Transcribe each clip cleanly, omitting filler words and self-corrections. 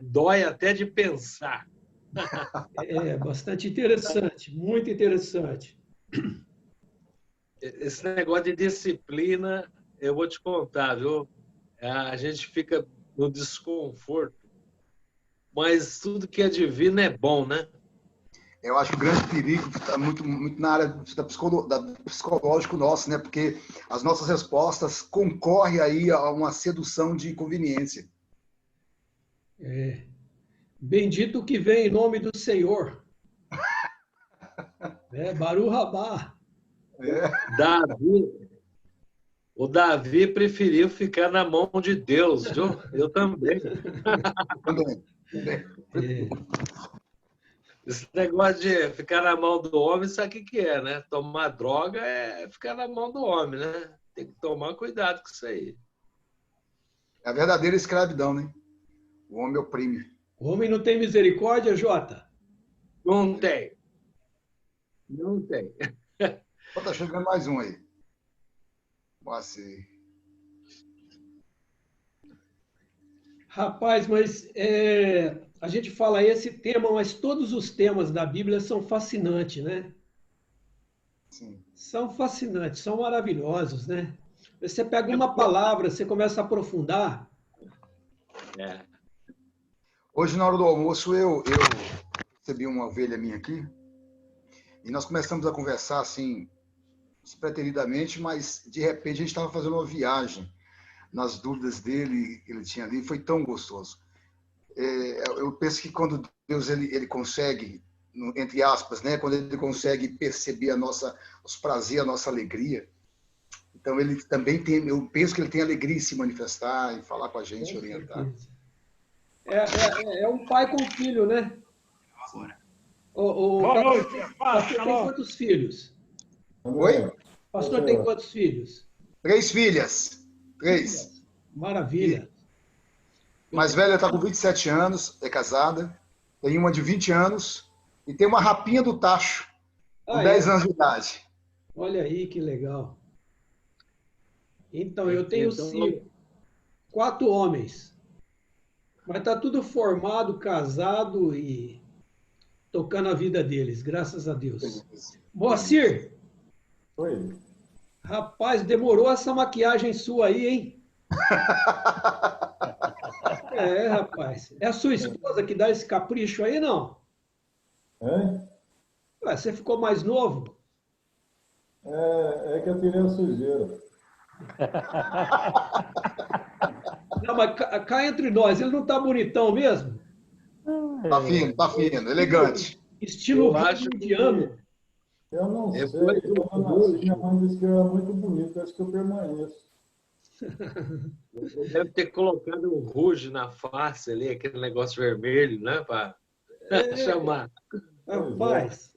dói até de pensar. É bastante interessante, muito interessante. Esse negócio de disciplina, eu vou te contar, viu? A gente fica no desconforto, mas tudo que é divino é bom, né? Eu acho que o grande perigo está muito na área da psicológico nosso, né? Porque as nossas respostas concorrem aí a uma sedução de conveniência. Bendito que vem em nome do Senhor. Baruch Rabá. O Davi preferiu ficar na mão de Deus, viu? Eu também. Também. Esse negócio de ficar na mão do homem, sabe o que é, né? Tomar droga é ficar na mão do homem, né? Tem que tomar cuidado com isso aí. É a verdadeira escravidão, né? O homem oprime. O homem não tem misericórdia, Jota? Não tem. Não tem. Tá chegando mais um aí. Passei. Rapaz, mas a gente fala esse tema, mas todos os temas da Bíblia são fascinantes, né? Sim. São fascinantes, são maravilhosos, né? Você pega uma palavra, você começa a aprofundar. Hoje, na hora do almoço, eu recebi uma ovelha minha aqui e nós começamos a conversar assim, despretenidamente, mas de repente a gente estava fazendo uma viagem nas dúvidas dele que ele tinha ali, foi tão gostoso. Eu penso que quando Deus ele consegue, entre aspas, né, quando ele consegue perceber os prazeres, a nossa alegria, então ele também tem, eu penso que ele tem alegria em se manifestar, em falar com a gente, orientar. É um pai com filho, né? Boa noite, pastor tem quantos filhos? Oi? Pastor tem quantos filhos? 3 filhas. 3. Maravilha. Mais velha está com 27 anos, é casada. Tem uma de 20 anos e tem uma rapinha do tacho, com 10 anos de idade. Olha aí que legal. Então, eu tenho 4 homens. Mas está tudo formado, casado e tocando a vida deles, graças a Deus. Moacir! Oi. Rapaz, demorou essa maquiagem sua aí, hein? Rapaz. É a sua esposa que dá esse capricho aí, não? Ué, você ficou mais novo? É que eu tirei a sujeira. Não, mas cá entre nós, ele não tá bonitão mesmo? Tá fino, elegante. Estilo indiano. Eu não sei, quando eu nasci, minha mãe disse que eu era muito bonito, acho que eu permaneço. Você deve ter colocado um rouge na face ali, aquele negócio vermelho, né? Para chamar. Rapaz.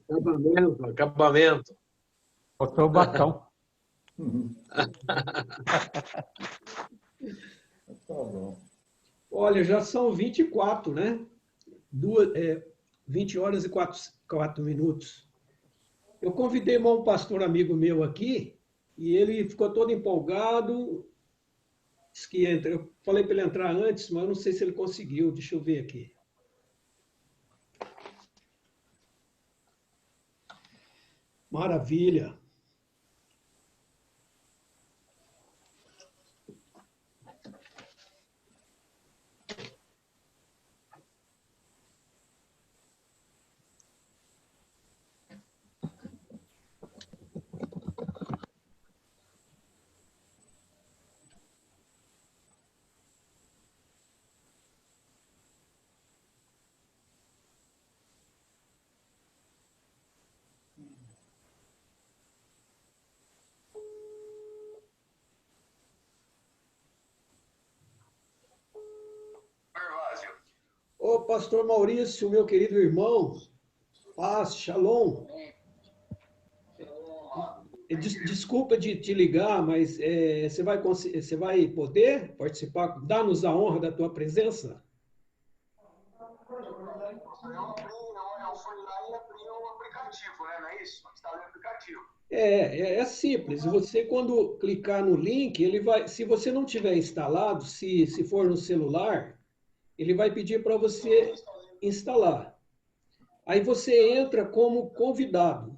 Acabamento. Botou o batom. Tá bom. Olha, já são 24, né? 20 horas e 4 minutos. Eu convidei um pastor amigo meu aqui e ele ficou todo empolgado. Disse que entra. Eu falei para ele entrar antes, mas eu não sei se ele conseguiu. Deixa eu ver aqui. Maravilha. Ô, pastor Maurício, meu querido irmão, paz, shalom. Desculpa de te ligar, mas você vai poder participar, dar-nos a honra da tua presença? Eu fui lá e abri o aplicativo, né? Não é isso? Instalei o aplicativo. É simples. Você, quando clicar no link, ele vai. Se você não tiver instalado, se for no celular, ele vai pedir para você instalar. Aí você entra como convidado,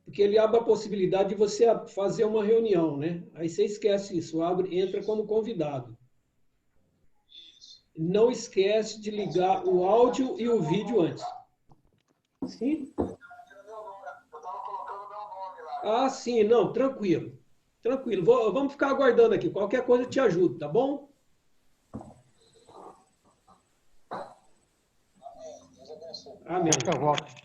porque ele abre a possibilidade de você fazer uma reunião, né? Aí você esquece isso, entra como convidado. Não esquece de ligar o áudio e o vídeo antes. Sim? Ah, sim, não, tranquilo. Tranquilo. Vamos ficar aguardando aqui. Qualquer coisa eu te ajudo, tá bom? Amém. Eu volto.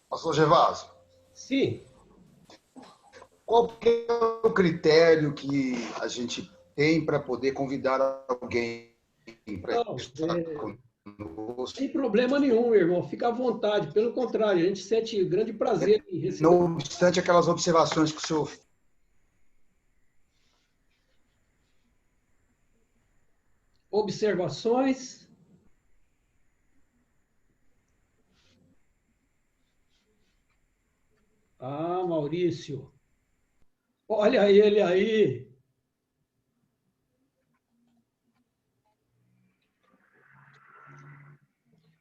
Pastor Gervásio, Sim. qual que é o critério que a gente tem para poder convidar alguém para Não, estar conosco? sem problema nenhum, meu irmão. Fica à vontade. Pelo contrário, a gente sente grande prazer em receber. Não obstante aquelas observações que o senhor... Observações? Ah, Maurício. Olha ele aí.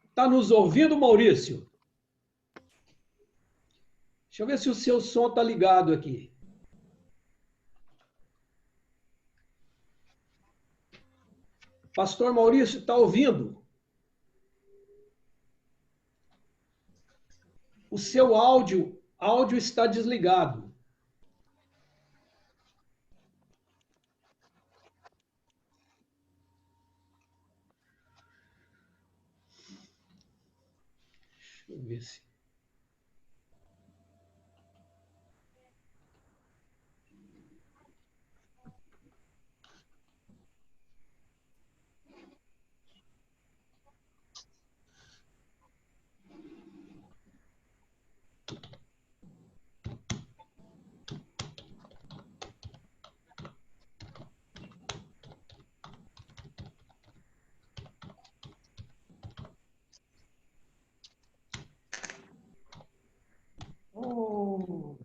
Está nos ouvindo, Maurício? Deixa eu ver se o seu som está ligado aqui. Pastor Maurício, está ouvindo? O seu áudio está desligado. Deixa eu ver se... Oh.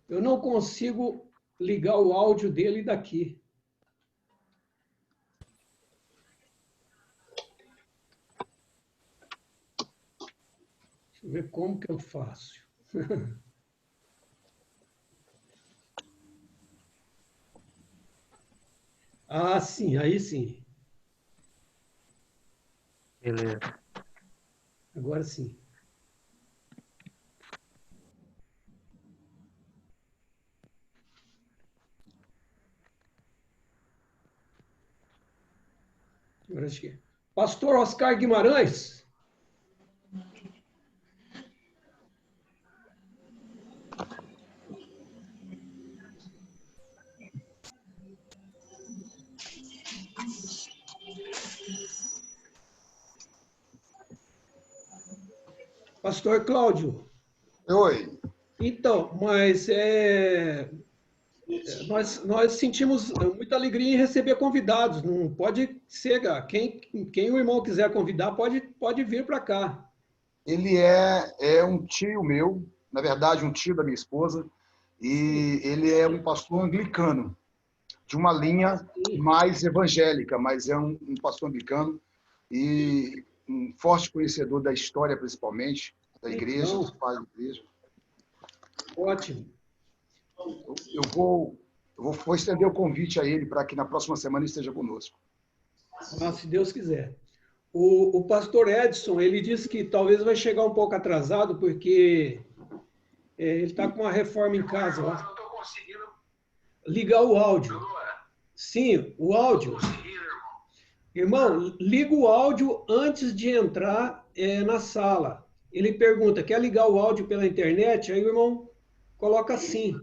Eu não consigo ligar o áudio dele daqui. Deixa eu ver como que eu faço. Ah, sim, aí sim. Beleza. Agora sim. Agora acho que... Pastor Oscar Guimarães. Pastor Cláudio. Oi. Então, mas nós sentimos muita alegria em receber convidados. Não pode ser, quem o irmão quiser convidar pode vir para cá. Ele é um tio meu, na verdade, um tio da minha esposa, e ele é um pastor anglicano, de uma linha mais evangélica, mas é um pastor anglicano e um forte conhecedor da história, principalmente, da igreja, dos pais da igreja. Ótimo. Vou estender o convite a ele para que na próxima semana esteja conosco. Ah, se Deus quiser. O pastor Edson, ele disse que talvez vai chegar um pouco atrasado, porque ele está com uma reforma em casa lá. Não estou conseguindo Ligar o áudio. Sim, o áudio. Irmão, liga o áudio antes de entrar na sala. Ele pergunta, quer ligar o áudio pela internet? Aí o irmão coloca sim.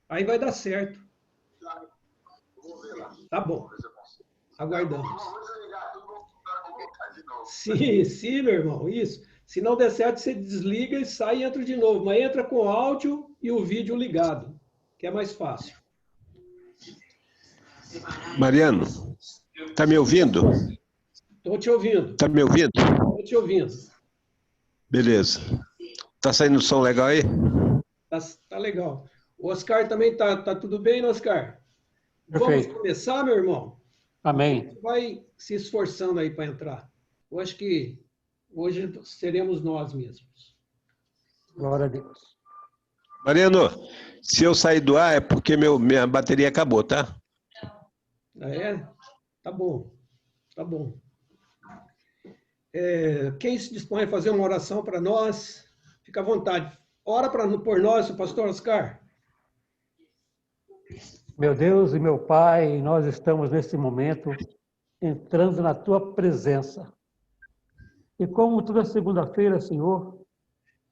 Aí vai dar certo. Tá bom. Aguardamos. Sim, sim, meu irmão, isso. Se não der certo, você desliga e sai e entra de novo. Mas entra com o áudio e o vídeo ligado, que é mais fácil. Mariano, tá me ouvindo? Estou te ouvindo. Tá me ouvindo? Estou te ouvindo. Beleza. Tá saindo som legal aí? Tá legal. O Oscar também tá tudo bem, Oscar? Vamos Perfeito. começar, meu irmão? Amém. Vai se esforçando aí para entrar. Eu acho que hoje seremos nós mesmos. Glória a Deus. Mariano, se eu sair do ar é porque minha bateria acabou, tá? Ah, é? Tá bom. Tá bom. Quem se dispõe a fazer uma oração para nós, fica à vontade. Ora por nós, o pastor Oscar. Meu Deus e meu Pai, nós estamos nesse momento entrando na Tua presença. E como toda segunda-feira, Senhor,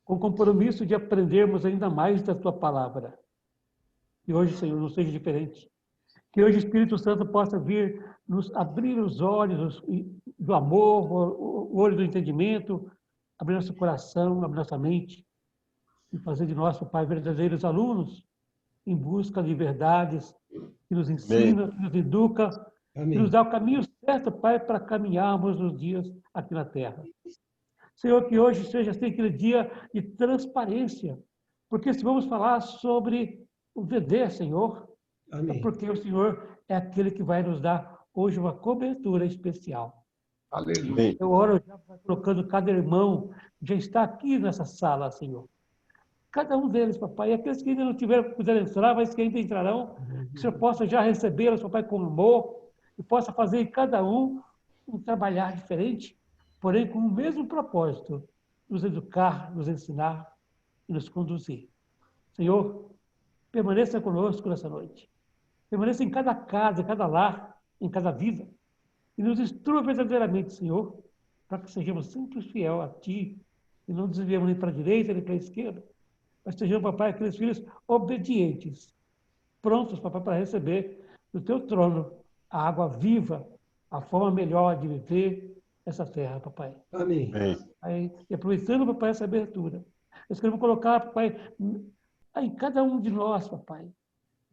com o compromisso de aprendermos ainda mais da Tua palavra. Que hoje, Senhor, não seja diferente. Que hoje o Espírito Santo possa vir nos abrir os olhos do amor, o olho do entendimento, abrir nosso coração, abrir nossa mente e fazer de nós, Pai, verdadeiros alunos em busca de verdades que nos ensina, que nos educa, Amém. que nos dá o caminho certo, Pai, para caminharmos nos dias aqui na Terra. Senhor, que hoje seja assim, aquele dia de transparência, porque se vamos falar sobre o VD, Senhor, Amém. é porque o Senhor é aquele que vai nos dar hoje uma cobertura especial. Aleluia. Eu oro já colocando cada irmão que já está aqui nessa sala, Senhor. Cada um deles, papai, e aqueles que ainda não puderam entrar, mas que ainda entrarão, que o Senhor possa já recebê-los, papai, com amor, e possa fazer em cada um trabalhar diferente, porém com o mesmo propósito, nos educar, nos ensinar e nos conduzir. Senhor, permaneça conosco nessa noite. Permaneça em cada casa, em cada lar, em cada vida, e nos instrua verdadeiramente, Senhor, para que sejamos sempre fiel a Ti, e não desviemos nem para a direita, nem para a esquerda, mas sejamos, papai, aqueles filhos obedientes, prontos, papai, para receber do Teu trono a água viva, a forma melhor de viver essa terra, papai. Amém. Aí, e aproveitando, papai, essa abertura, nós queremos colocar, papai, em cada um de nós, papai,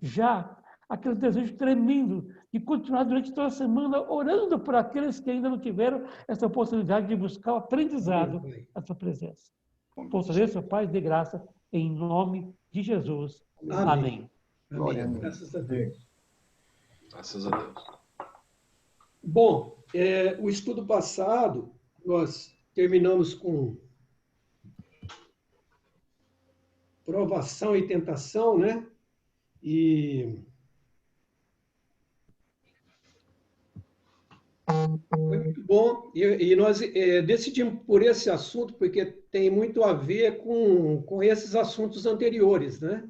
já aquele desejo tremendo de continuar durante toda a semana orando por aqueles que ainda não tiveram essa oportunidade de buscar o aprendizado da Tua presença. Fortaleça, Pai, de graça, em nome de Jesus. Amém. Amém. Graças a Deus. Graças a Deus. Bom, o estudo passado, nós terminamos com provação e tentação, né? E foi muito bom. E nós decidimos por esse assunto, porque tem muito a ver com esses assuntos anteriores, né?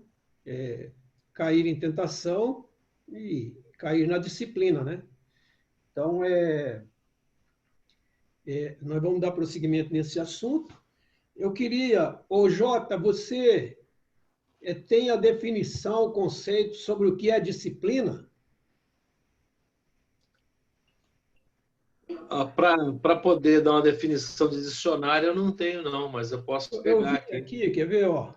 Cair em tentação e cair na disciplina, né? Então, nós vamos dar prosseguimento nesse assunto. Eu queria, Jota, você tem a definição, o conceito sobre o que é disciplina? Para poder dar uma definição de dicionário, eu não tenho, não, mas eu posso pegar aqui. Quer ver? Ó.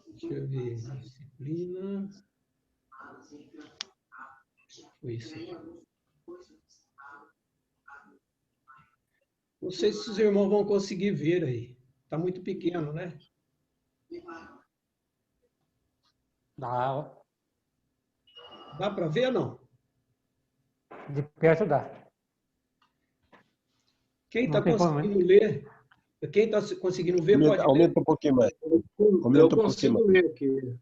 Deixa eu ver. Disciplina. Foi isso. Não sei se os irmãos vão conseguir ver aí. Está muito pequeno, né? Dá. Dá para ver ou não? De perto dá. Quem está conseguindo ler, quem está conseguindo ver, pode ler. Aumenta um pouquinho mais. Eu consigo ler aqui.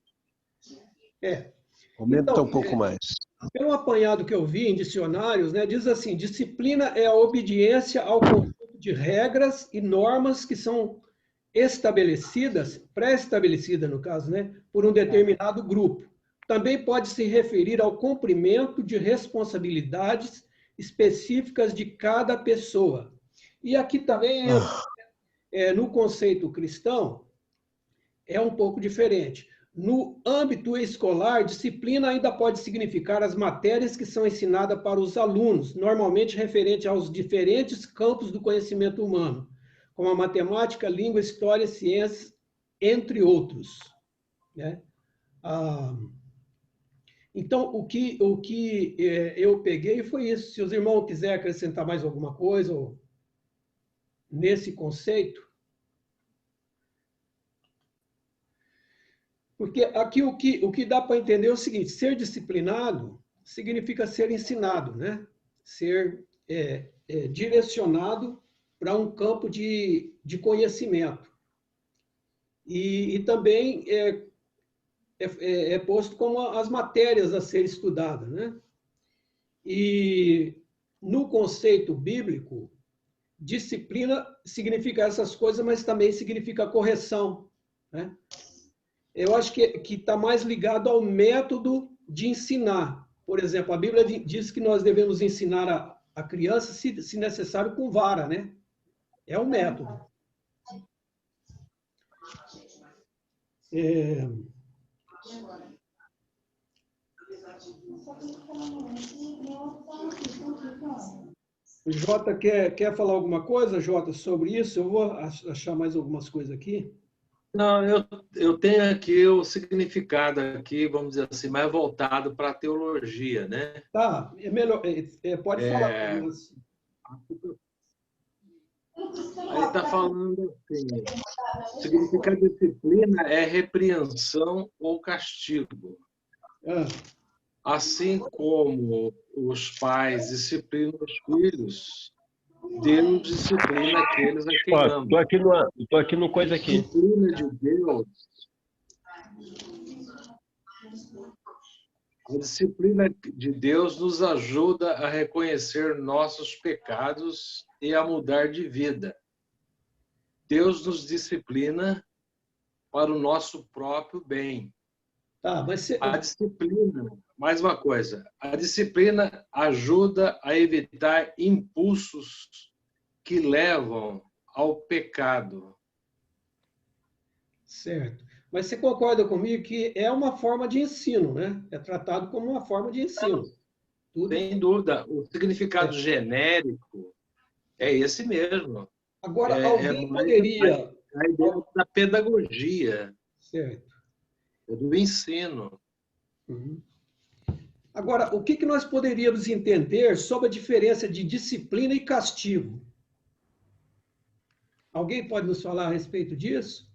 Aumenta então, um pouco mais. Pelo apanhado que eu vi em dicionários, né, diz assim: disciplina é a obediência ao conjunto de regras e normas que são estabelecidas, pré-estabelecidas no caso, né, por um determinado grupo. Também pode se referir ao cumprimento de responsabilidades específicas de cada pessoa. E aqui também, no conceito cristão, é um pouco diferente. No âmbito escolar, disciplina ainda pode significar as matérias que são ensinadas para os alunos, normalmente referente aos diferentes campos do conhecimento humano, como a matemática, língua, história, ciências, entre outros. Né? Então, o que eu peguei foi isso. Se os irmãos quiserem acrescentar mais alguma coisa nesse conceito, porque aqui o que dá para entender é o seguinte: ser disciplinado significa ser ensinado, né? Ser direcionado para um campo de conhecimento. E também é posto como as matérias a ser estudadas, né? E no conceito bíblico, disciplina significa essas coisas, mas também significa correção, né? Eu acho que está mais ligado ao método de ensinar. Por exemplo, a Bíblia diz que nós devemos ensinar a criança, se necessário, com vara, né? É um método. O Jota quer falar alguma coisa, Jota, sobre isso? Eu vou achar mais algumas coisas aqui. Não, eu tenho aqui o significado aqui, vamos dizer assim, mais voltado para a teologia, né? Tá, é melhor, pode falar. Mas... Aí está falando assim, significar disciplina é repreensão ou castigo. Assim como os pais disciplinam os filhos, Deus disciplina aqueles a quem ama. Tô aqui no coisa aqui. A disciplina de Deus. A disciplina de Deus nos ajuda a reconhecer nossos pecados e a mudar de vida. Deus nos disciplina para o nosso próprio bem. Tá, mas A disciplina, mais uma coisa, a disciplina ajuda a evitar impulsos que levam ao pecado. Certo. Mas você concorda comigo que é uma forma de ensino, né? É tratado como uma forma de ensino. Tudo... Sem dúvida. O significado genérico é esse mesmo. Agora, alguém poderia... A ideia da pedagogia. Certo. Do ensino. Uhum. Agora, o que nós poderíamos entender sobre a diferença de disciplina e castigo? Alguém pode nos falar a respeito disso?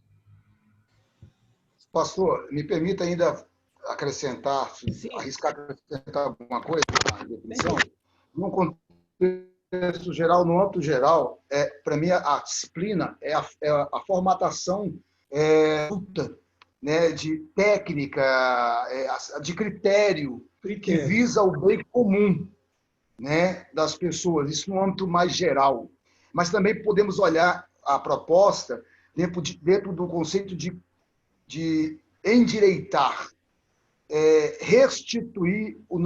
Pastor, me permita ainda acrescentar, arriscar acrescentar alguma coisa na definição? No contexto geral, no âmbito geral, para mim a disciplina é a formatação né, de técnica, de critério que visa o bem comum, né, das pessoas, isso no âmbito mais geral. Mas também podemos olhar a proposta dentro do conceito de endireitar, restituir o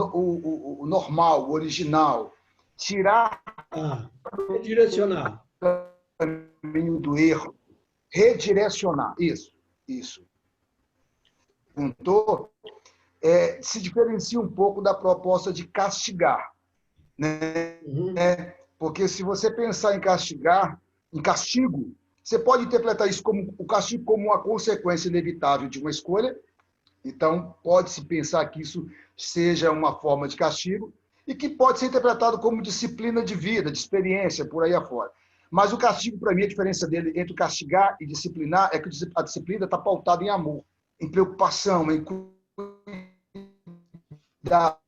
normal, o original, tirar redirecionar o caminho do erro, redirecionar, isso. Perguntou, se diferencia um pouco da proposta de castigar, né? Uhum. Porque se você pensar em castigar, em castigo, você pode interpretar isso como o castigo como uma consequência inevitável de uma escolha. Então, pode-se pensar que isso seja uma forma de castigo e que pode ser interpretado como disciplina de vida, de experiência, por aí afora. Mas o castigo, para mim, a diferença dele entre castigar e disciplinar é que a disciplina está pautada em amor, em preocupação, em cuidado,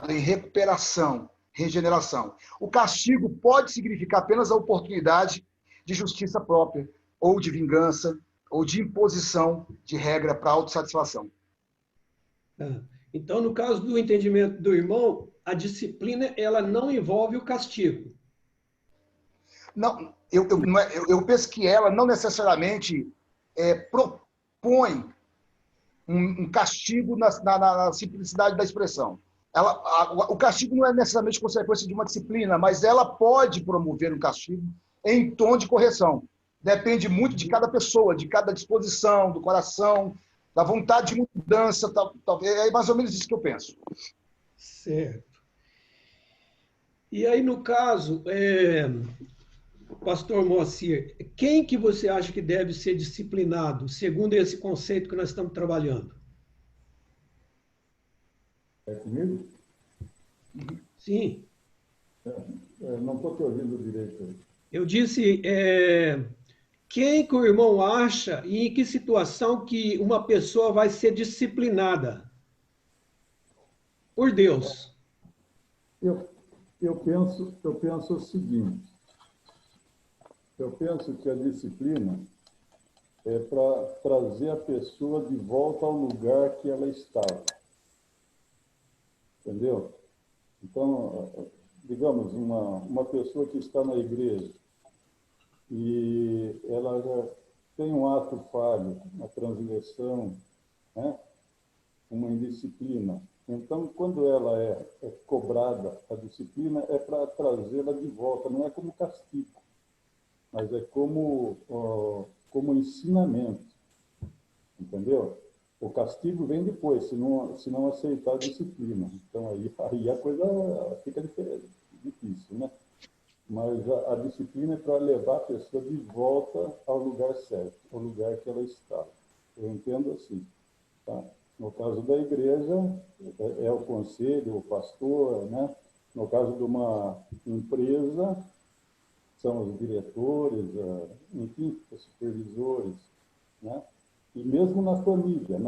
em recuperação, regeneração. O castigo pode significar apenas a oportunidade de justiça própria, ou de vingança, ou de imposição de regra para autossatisfação. Então, no caso do entendimento do irmão, a disciplina ela não envolve o castigo. Não, eu penso que ela não necessariamente propõe um castigo na simplicidade da expressão. O castigo não é necessariamente consequência de uma disciplina, mas ela pode promover um castigo em tom de correção. Depende muito de cada pessoa, de cada disposição, do coração, da vontade de mudança, talvez. É mais ou menos isso que eu penso. Certo. E aí, no caso, pastor Moacir, quem que você acha que deve ser disciplinado, segundo esse conceito que nós estamos trabalhando? É comigo? Sim. Não estou te ouvindo direito. Eu disse, quem que o irmão acha e em que situação que uma pessoa vai ser disciplinada por Deus? Eu penso o seguinte. Eu penso que a disciplina é para trazer a pessoa de volta ao lugar que ela estava. Entendeu? Então, digamos, uma pessoa que está na igreja e ela já tem um ato falho, uma transgressão, né? Uma indisciplina. Então, quando ela é cobrada, a disciplina é para trazê-la de volta, não é como castigo, mas é como ensinamento, entendeu? O castigo vem depois, se não aceitar a disciplina. Então, aí a coisa fica difícil, né? Mas a disciplina é para levar a pessoa de volta ao lugar certo, ao lugar que ela estava. Eu entendo assim, tá? No caso da igreja, é o conselho, o pastor, né? No caso de uma empresa, são os diretores, enfim, os supervisores, né? E mesmo na família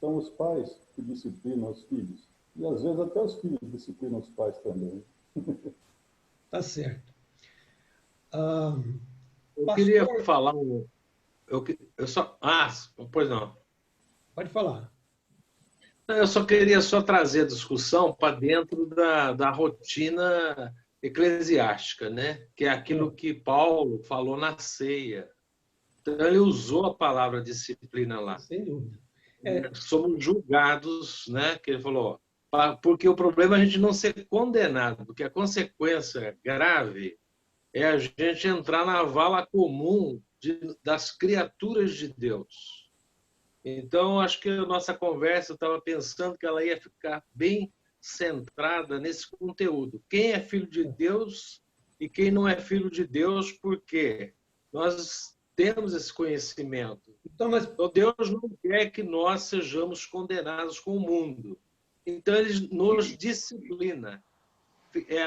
são os pais que disciplinam os filhos. E às vezes até os filhos disciplinam os pais também. Tá certo. Eu queria falar pois não. Pode falar. Eu só queria trazer a discussão para dentro da rotina eclesiástica, né? Que é aquilo que Paulo falou na ceia. Então, ele usou a palavra disciplina lá. Sem dúvida. Somos julgados, né? Que ele falou, porque o problema é a gente não ser condenado, porque a consequência grave é a gente entrar na vala comum das criaturas de Deus. Então, acho que a nossa conversa, eu estava pensando que ela ia ficar bem centrada nesse conteúdo. Quem é filho de Deus e quem não é filho de Deus, por quê? Nós temos esse conhecimento. Então, Deus não quer que nós sejamos condenados com o mundo. Então, Ele nos disciplina.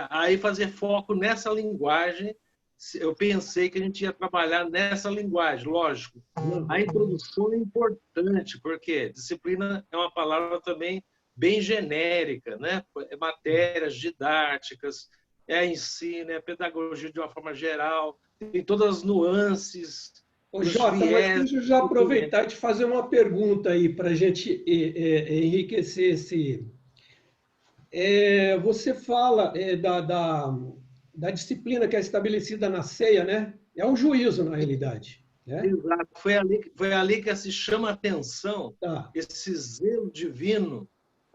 Aí, fazer foco nessa linguagem, eu pensei que a gente ia trabalhar nessa linguagem, lógico. A introdução é importante, porque disciplina é uma palavra também bem genérica, né? É matérias didáticas, é ensino, é pedagogia de uma forma geral, tem todas as nuances. Ô, Jota, mas deixa eu já aproveitar e te fazer uma pergunta aí para a gente enriquecer esse. Você fala da disciplina que é estabelecida na ceia, né? É um juízo, na realidade. Né? Exato. Foi ali que se chama a atenção, esse zelo divino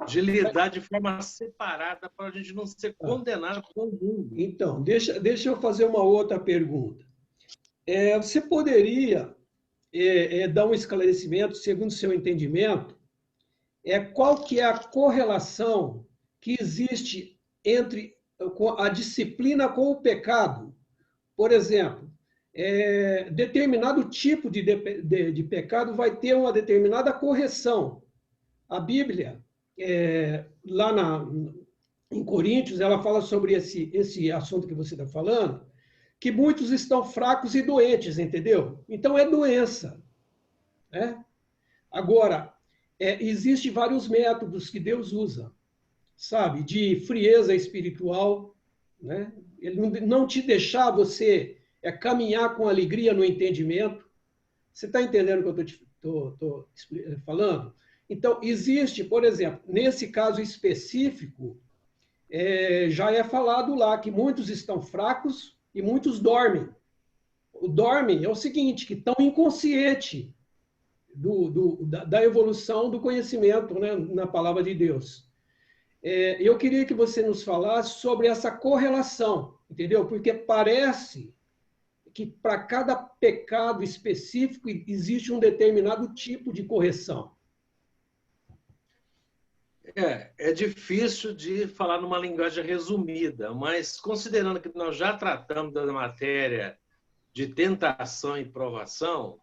de lidar de forma separada para a gente não ser condenado com o mundo. Então, deixa eu fazer uma outra pergunta. Você poderia dar um esclarecimento, segundo o seu entendimento, qual que é a correlação que existe entre a disciplina com o pecado? Por exemplo, determinado tipo de pecado vai ter uma determinada correção. A Bíblia, lá em Coríntios, ela fala sobre esse assunto que você está falando, que muitos estão fracos e doentes, entendeu? Então, é doença. Né? Agora, existem vários métodos que Deus usa, sabe? De frieza espiritual, né? Ele não te deixar você caminhar com alegria no entendimento. Você está entendendo o que eu estou falando? Então, existe, por exemplo, nesse caso específico, já é falado lá que muitos estão fracos e muitos dormem. O dorme é o seguinte, que estão inconscientes da evolução do conhecimento, né, na palavra de Deus. Eu queria que você nos falasse sobre essa correlação, entendeu? Porque parece que para cada pecado específico existe um determinado tipo de correção. É difícil de falar numa linguagem resumida, mas considerando que nós já tratamos da matéria de tentação e provação,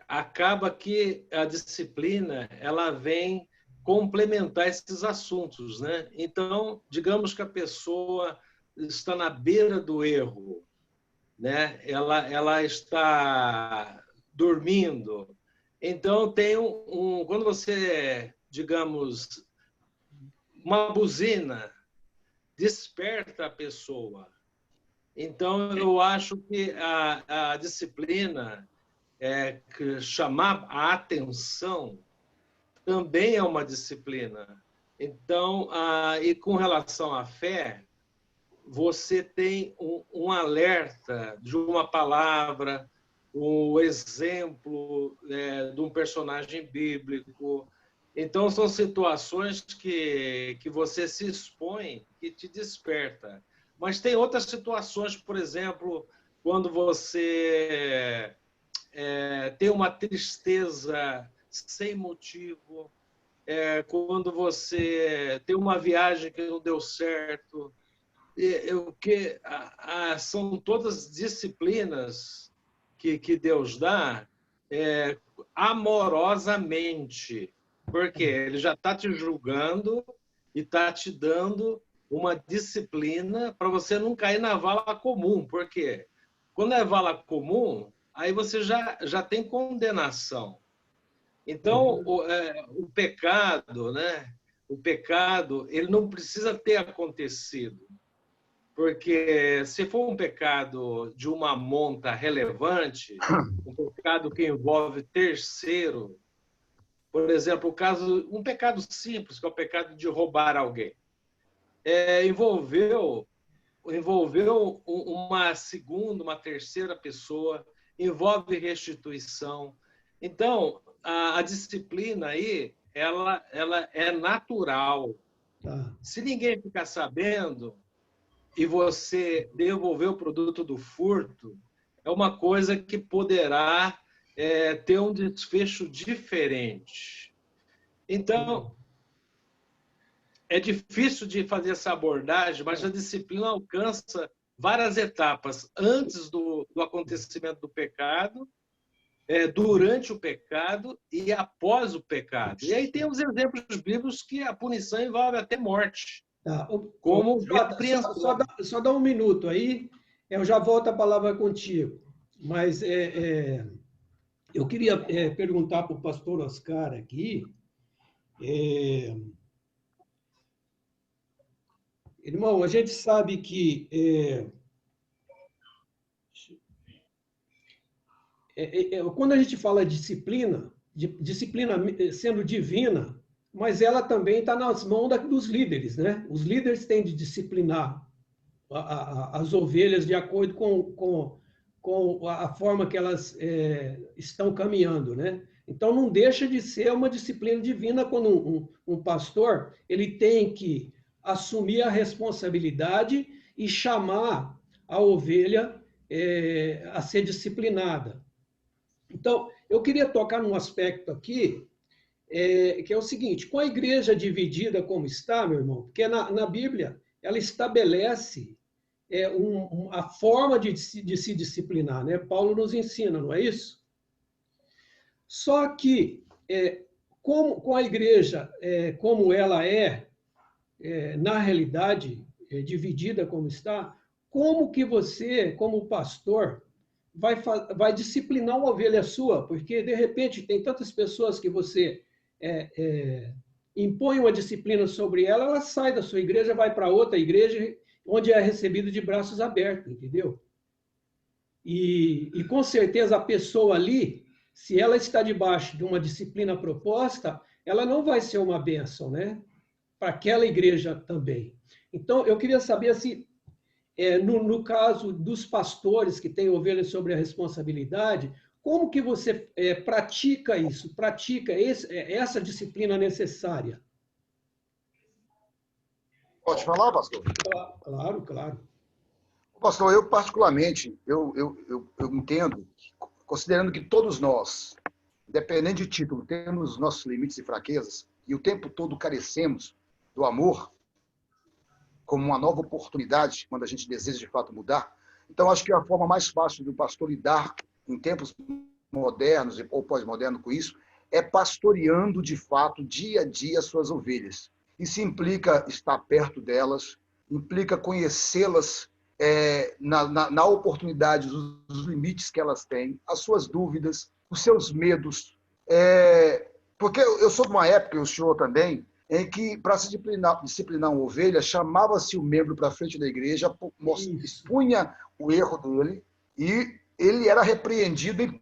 acaba que a disciplina ela vem complementar esses assuntos, né? Então, digamos que a pessoa está na beira do erro, né? Ela está dormindo. Então, tem quando você, digamos, uma buzina desperta a pessoa. Então, eu acho que a disciplina, chamar a atenção, também é uma disciplina. Então, e com relação à fé, você tem um alerta de uma palavra, o exemplo de um personagem bíblico. Então, são situações que você se expõe, que te desperta. Mas tem outras situações, por exemplo, quando você tem uma tristeza sem motivo, quando você tem uma viagem que não deu certo, são todas disciplinas que Deus dá amorosamente, porque Ele já está te julgando e está te dando uma disciplina para você não cair na vala comum, porque quando é vala comum, aí você já tem condenação. Então, o pecado, né? O pecado, ele não precisa ter acontecido, porque se for um pecado de uma monta relevante, um pecado que envolve terceiro, por exemplo, um pecado simples, que é o pecado de roubar alguém, envolveu uma segunda, uma terceira pessoa, envolve restituição. Então, a disciplina aí, ela é natural. Tá. Se ninguém ficar sabendo e você devolver o produto do furto, é uma coisa que poderá ter um desfecho diferente. Então, é difícil de fazer essa abordagem, mas a disciplina alcança várias etapas antes do acontecimento do pecado, durante o pecado e após o pecado. E aí tem os exemplos bíblicos que a punição envolve até morte. Tá. Como só dá um minuto aí, eu já volto a palavra contigo. Mas eu queria perguntar para o pastor Oscar aqui. Irmão, a gente sabe que quando a gente fala disciplina sendo divina, mas ela também está nas mãos dos líderes, né? Os líderes têm de disciplinar as ovelhas de acordo com a forma que elas estão caminhando, né? Então, não deixa de ser uma disciplina divina quando um pastor ele tem que assumir a responsabilidade e chamar a ovelha a ser disciplinada. Então, eu queria tocar num aspecto aqui, que é o seguinte: com a igreja dividida como está, meu irmão, porque na Bíblia ela estabelece a forma de se disciplinar, né? Paulo nos ensina, não é isso? Só que, com a igreja como ela na realidade, dividida como está, como que você, como pastor, vai disciplinar uma ovelha sua? Porque, de repente, tem tantas pessoas que você impõe uma disciplina sobre ela, ela sai da sua igreja, vai para outra igreja, onde é recebido de braços abertos, entendeu? E com certeza a pessoa ali, se ela está debaixo de uma disciplina proposta, ela não vai ser uma bênção, né? Para aquela igreja também. Então, eu queria saber se, no caso dos pastores que têm ovelhas sobre a responsabilidade, como que você pratica isso, pratica essa disciplina necessária? Pode falar, pastor? Claro, claro. Pastor, eu particularmente, eu entendo, considerando que todos nós, independente de título, temos nossos limites e fraquezas, e o tempo todo carecemos do amor como uma nova oportunidade, quando a gente deseja de fato mudar. Então, acho que a forma mais fácil do pastor lidar em tempos modernos ou pós-modernos com isso é pastoreando de fato, dia a dia, as suas ovelhas. Isso implica estar perto delas, implica conhecê-las na oportunidade, os limites que elas têm, as suas dúvidas, os seus medos. Porque eu sou de uma época, o senhor também, em que, para se disciplinar uma ovelha, chamava-se o membro para frente da igreja, expunha o erro dele e ele era repreendido em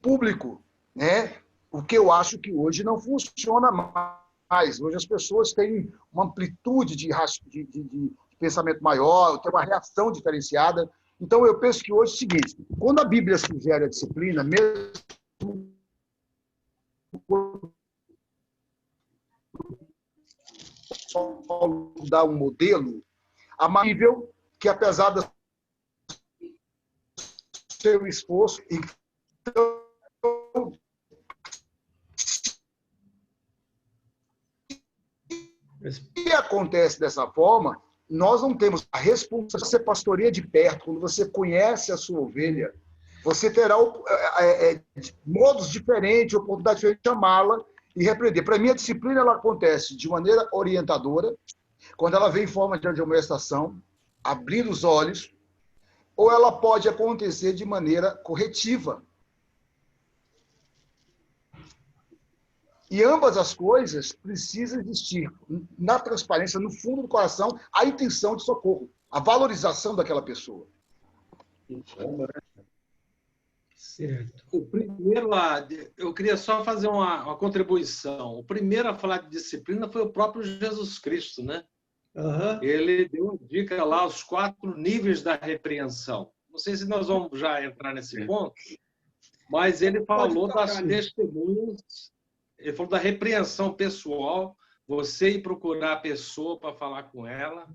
público, né? O que eu acho que hoje não funciona mais. Hoje as pessoas têm uma amplitude de pensamento maior, têm uma reação diferenciada. Então, eu penso que hoje é o seguinte, quando a Bíblia sugere a disciplina, mesmo Paulo dá um modelo amável, que apesar do seu esforço, então, se acontece dessa forma, nós não temos a responsabilidade. Você pastoreia de perto, quando você conhece a sua ovelha, você terá modos diferentes, oportunidades diferentes de chamá-la e repreender. Para mim, a disciplina ela acontece de maneira orientadora, quando ela vem em forma de admoestação, abrir os olhos, ou ela pode acontecer de maneira corretiva. E ambas as coisas precisam existir na transparência, no fundo do coração, a intenção de socorro, a valorização daquela pessoa. Certo. O primeiro, eu queria só fazer uma contribuição. O primeiro a falar de disciplina foi o próprio Jesus Cristo, né? Uhum. Ele deu uma dica lá, os 4 níveis da repreensão. Não sei se nós vamos já entrar nesse ponto, mas ele falou das testemunhas, ele falou da repreensão pessoal, você ir procurar a pessoa para falar com ela.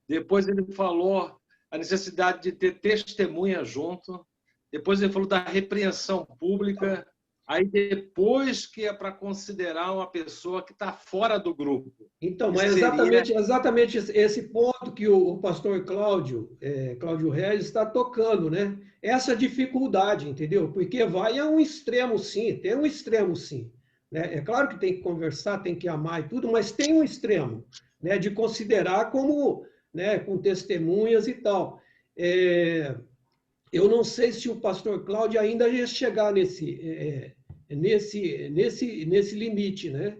Depois ele falou a necessidade de ter testemunha junto. Depois ele falou da repreensão pública. Aí depois que é para considerar uma pessoa que está fora do grupo. Então, mas exatamente esse ponto que o pastor Cláudio Regis está tocando, né? Essa dificuldade, entendeu? Porque vai a um extremo, sim, tem um extremo, sim. Né? É claro que tem que conversar, tem que amar e tudo, mas tem um extremo, né? De considerar como, né, com testemunhas e tal. Eu não sei se o pastor Cláudio ainda ia chegar nesse limite, né?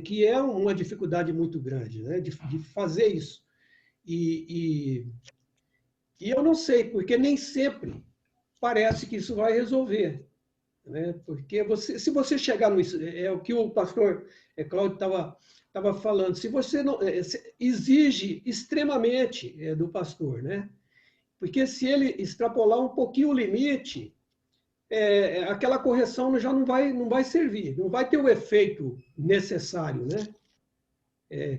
Que é uma dificuldade muito grande, né? De fazer isso. E eu não sei, porque nem sempre parece que isso vai resolver. Né? Porque se você chegar no... É o que o pastor Cláudio estava falando. Se você não... exige extremamente do pastor, né? Porque se ele extrapolar um pouquinho o limite, aquela correção já não vai servir, não vai ter o efeito necessário, né?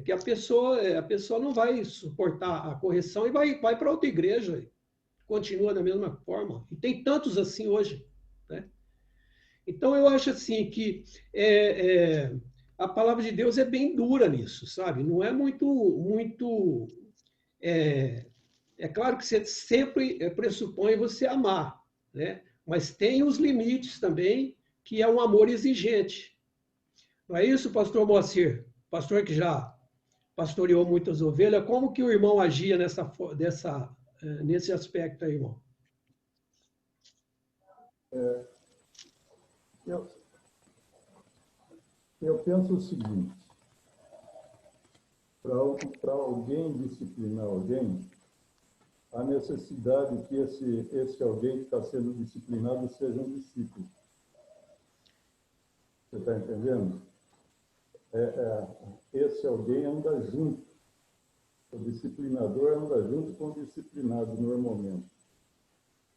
Que a pessoa não vai suportar a correção e vai para outra igreja, continua da mesma forma. E tem tantos assim hoje, né? Então, eu acho assim que a palavra de Deus é bem dura nisso, sabe? Não é muito... É claro que você sempre pressupõe você amar, né? Mas tem os limites também, que é um amor exigente. Não é isso, pastor Moacir? Pastor que já pastoreou muitas ovelhas, como que o irmão agia nesse aspecto aí, irmão? Eu penso o seguinte, para alguém disciplinar alguém, a necessidade que esse alguém que está sendo disciplinado seja um discípulo. Você está entendendo? Esse alguém anda junto. O disciplinador anda junto com o disciplinado normalmente.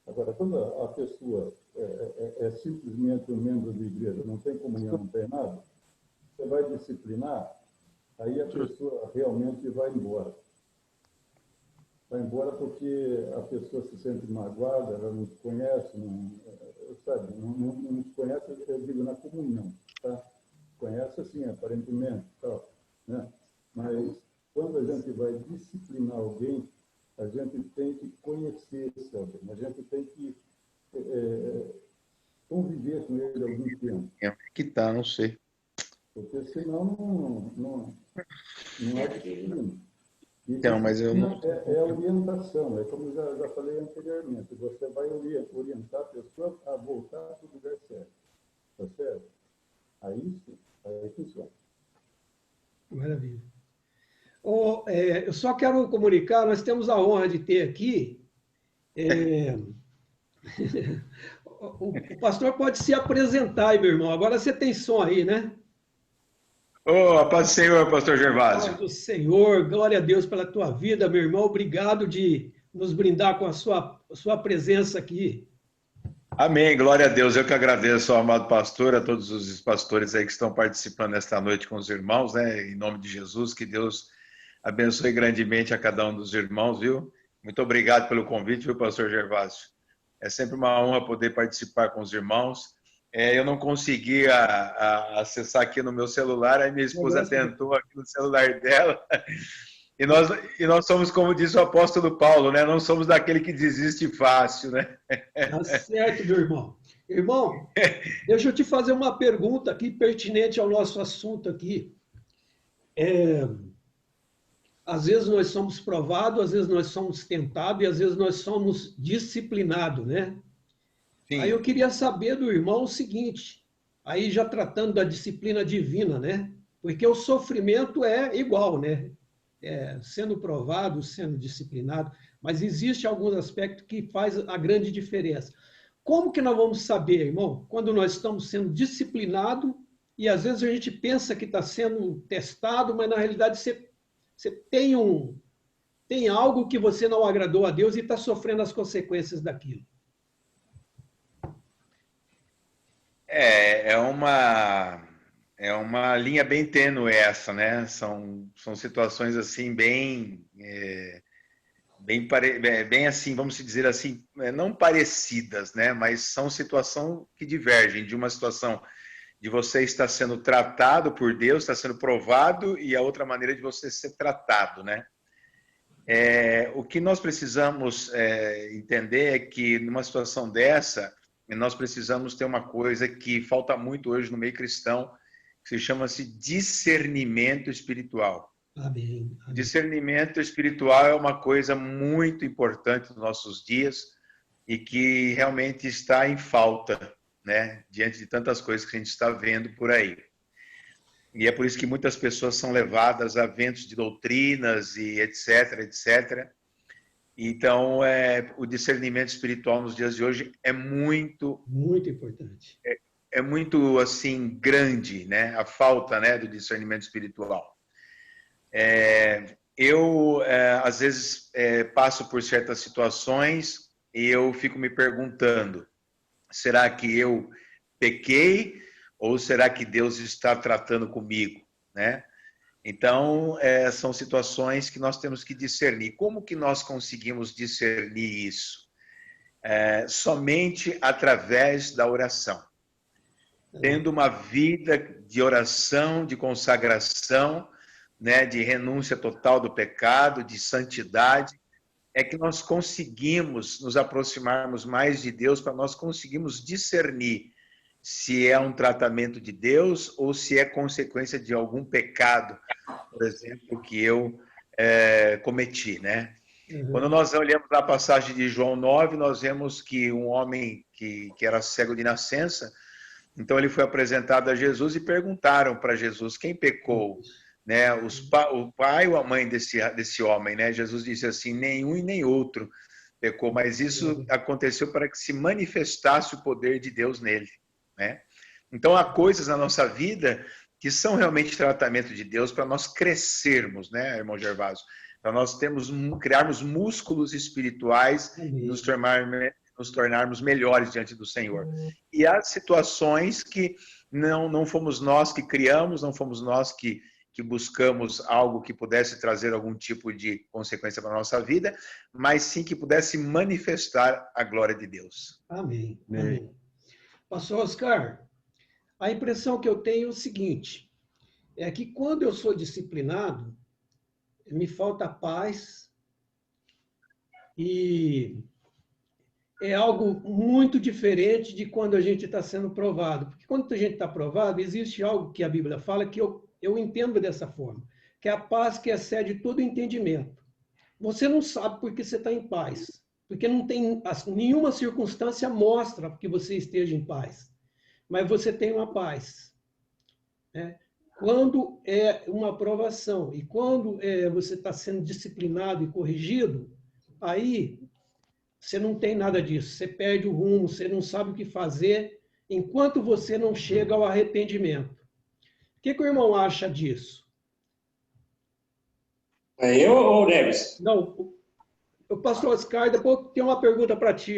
Agora, quando a pessoa é simplesmente um membro da igreja, não tem comunhão, não tem nada, você vai disciplinar, aí a pessoa realmente vai embora. vai embora porque a pessoa se sente magoada, ela não te conhece, sabe? Não te conhece, eu digo, na comunhão, tá? Conhece assim, aparentemente, tal, né? Mas quando a gente vai disciplinar alguém, a gente tem que conhecer esse alguém, a gente tem que conviver com ele algum tempo. Que tá, não sei. Porque senão não há disciplina. Então, mas eu não... É orientação, é como já falei anteriormente, você vai orientar a pessoa a voltar para o lugar certo. Tá certo? Aí sim, aí funciona. Maravilha. Eu só quero comunicar, nós temos a honra de ter aqui. O pastor pode se apresentar aí, meu irmão. Agora você tem som aí, né? A paz do Senhor, pastor Gervásio. Paz do Senhor, glória a Deus pela tua vida, meu irmão. Obrigado de nos brindar com a sua presença aqui. Amém, glória a Deus. Eu que agradeço ao amado pastor, a todos os pastores aí que estão participando esta noite com os irmãos, né? Em nome de Jesus, que Deus abençoe grandemente a cada um dos irmãos, viu? Muito obrigado pelo convite, viu, pastor Gervásio? É sempre uma honra poder participar com os irmãos. Eu não conseguia acessar aqui no meu celular, aí minha esposa tentou aqui no celular dela. E nós somos, como disse o apóstolo Paulo, né? Não somos daquele que desiste fácil, né? Tá certo, meu irmão. Irmão, deixa eu te fazer uma pergunta aqui pertinente ao nosso assunto aqui. Às vezes nós somos provados, às vezes nós somos tentados e às vezes nós somos disciplinados, né? Sim. Aí eu queria saber do irmão o seguinte, aí já tratando da disciplina divina, né? Porque o sofrimento é igual, né? Sendo provado, sendo disciplinado, mas existe alguns aspectos que faz a grande diferença. Como que nós vamos saber, irmão, quando nós estamos sendo disciplinados e às vezes a gente pensa que está sendo testado, mas na realidade você tem algo que você não agradou a Deus e está sofrendo as consequências daquilo? É uma linha bem tênue essa, né? São situações assim bem assim, vamos dizer assim, não parecidas, né? Mas são situações que divergem de uma situação de você estar sendo tratado por Deus, está sendo provado, e a outra maneira de você ser tratado, né? O que nós precisamos entender é que numa situação dessa, nós precisamos ter uma coisa que falta muito hoje no meio cristão, que se chama-se discernimento espiritual. Amém. Amém. Discernimento espiritual é uma coisa muito importante nos nossos dias e que realmente está em falta, né? Diante de tantas coisas que a gente está vendo por aí. E é por isso que muitas pessoas são levadas a ventos de doutrinas e etc, etc. Então, o discernimento espiritual nos dias de hoje é muito importante. É muito assim grande, né? A falta, né, do discernimento espiritual. Eu às vezes passo por certas situações e eu fico me perguntando: será que eu pequei ou será que Deus está tratando comigo, né? Então, são situações que nós temos que discernir. Como que nós conseguimos discernir isso? Somente através da oração. Tendo uma vida de oração, de consagração, né, de renúncia total do pecado, de santidade, é que nós conseguimos nos aproximarmos mais de Deus, para nós conseguirmos discernir se é um tratamento de Deus ou se é consequência de algum pecado, por exemplo, que eu cometi, né? Uhum. Quando nós olhamos a passagem de João 9, nós vemos que um homem que era cego de nascença, então ele foi apresentado a Jesus e perguntaram para Jesus quem pecou, né? O pai ou a mãe desse homem, né? Jesus disse assim: nenhum e nem outro pecou, mas isso aconteceu para que se manifestasse o poder de Deus nele, né? Então há coisas na nossa vida que são realmente tratamento de Deus para nós crescermos, né, irmão Gervásio? Para nós criarmos músculos espirituais e nos tornarmos melhores diante do Senhor. E há situações que não fomos nós que criamos, não fomos nós que que buscamos algo que pudesse trazer algum tipo de consequência para a nossa vida, mas sim que pudesse manifestar a glória de Deus. Amém. Amém. Pastor Oscar, a impressão que eu tenho é o seguinte, é que quando eu sou disciplinado, me falta paz e é algo muito diferente de quando a gente está sendo provado. Porque quando a gente está provado, existe algo que a Bíblia fala que eu entendo dessa forma, que é a paz que excede todo entendimento. Você não sabe por que você está em paz, porque não tem nenhuma circunstância mostra que você esteja em paz, mas você tem uma paz, né? Quando é uma provação e quando você está sendo disciplinado e corrigido, aí você não tem nada disso, você perde o rumo, você não sabe o que fazer, enquanto você não chega ao arrependimento. O que o irmão acha disso? É eu ou o Neves? Não, o pastor Oscar, depois tem uma pergunta para ti,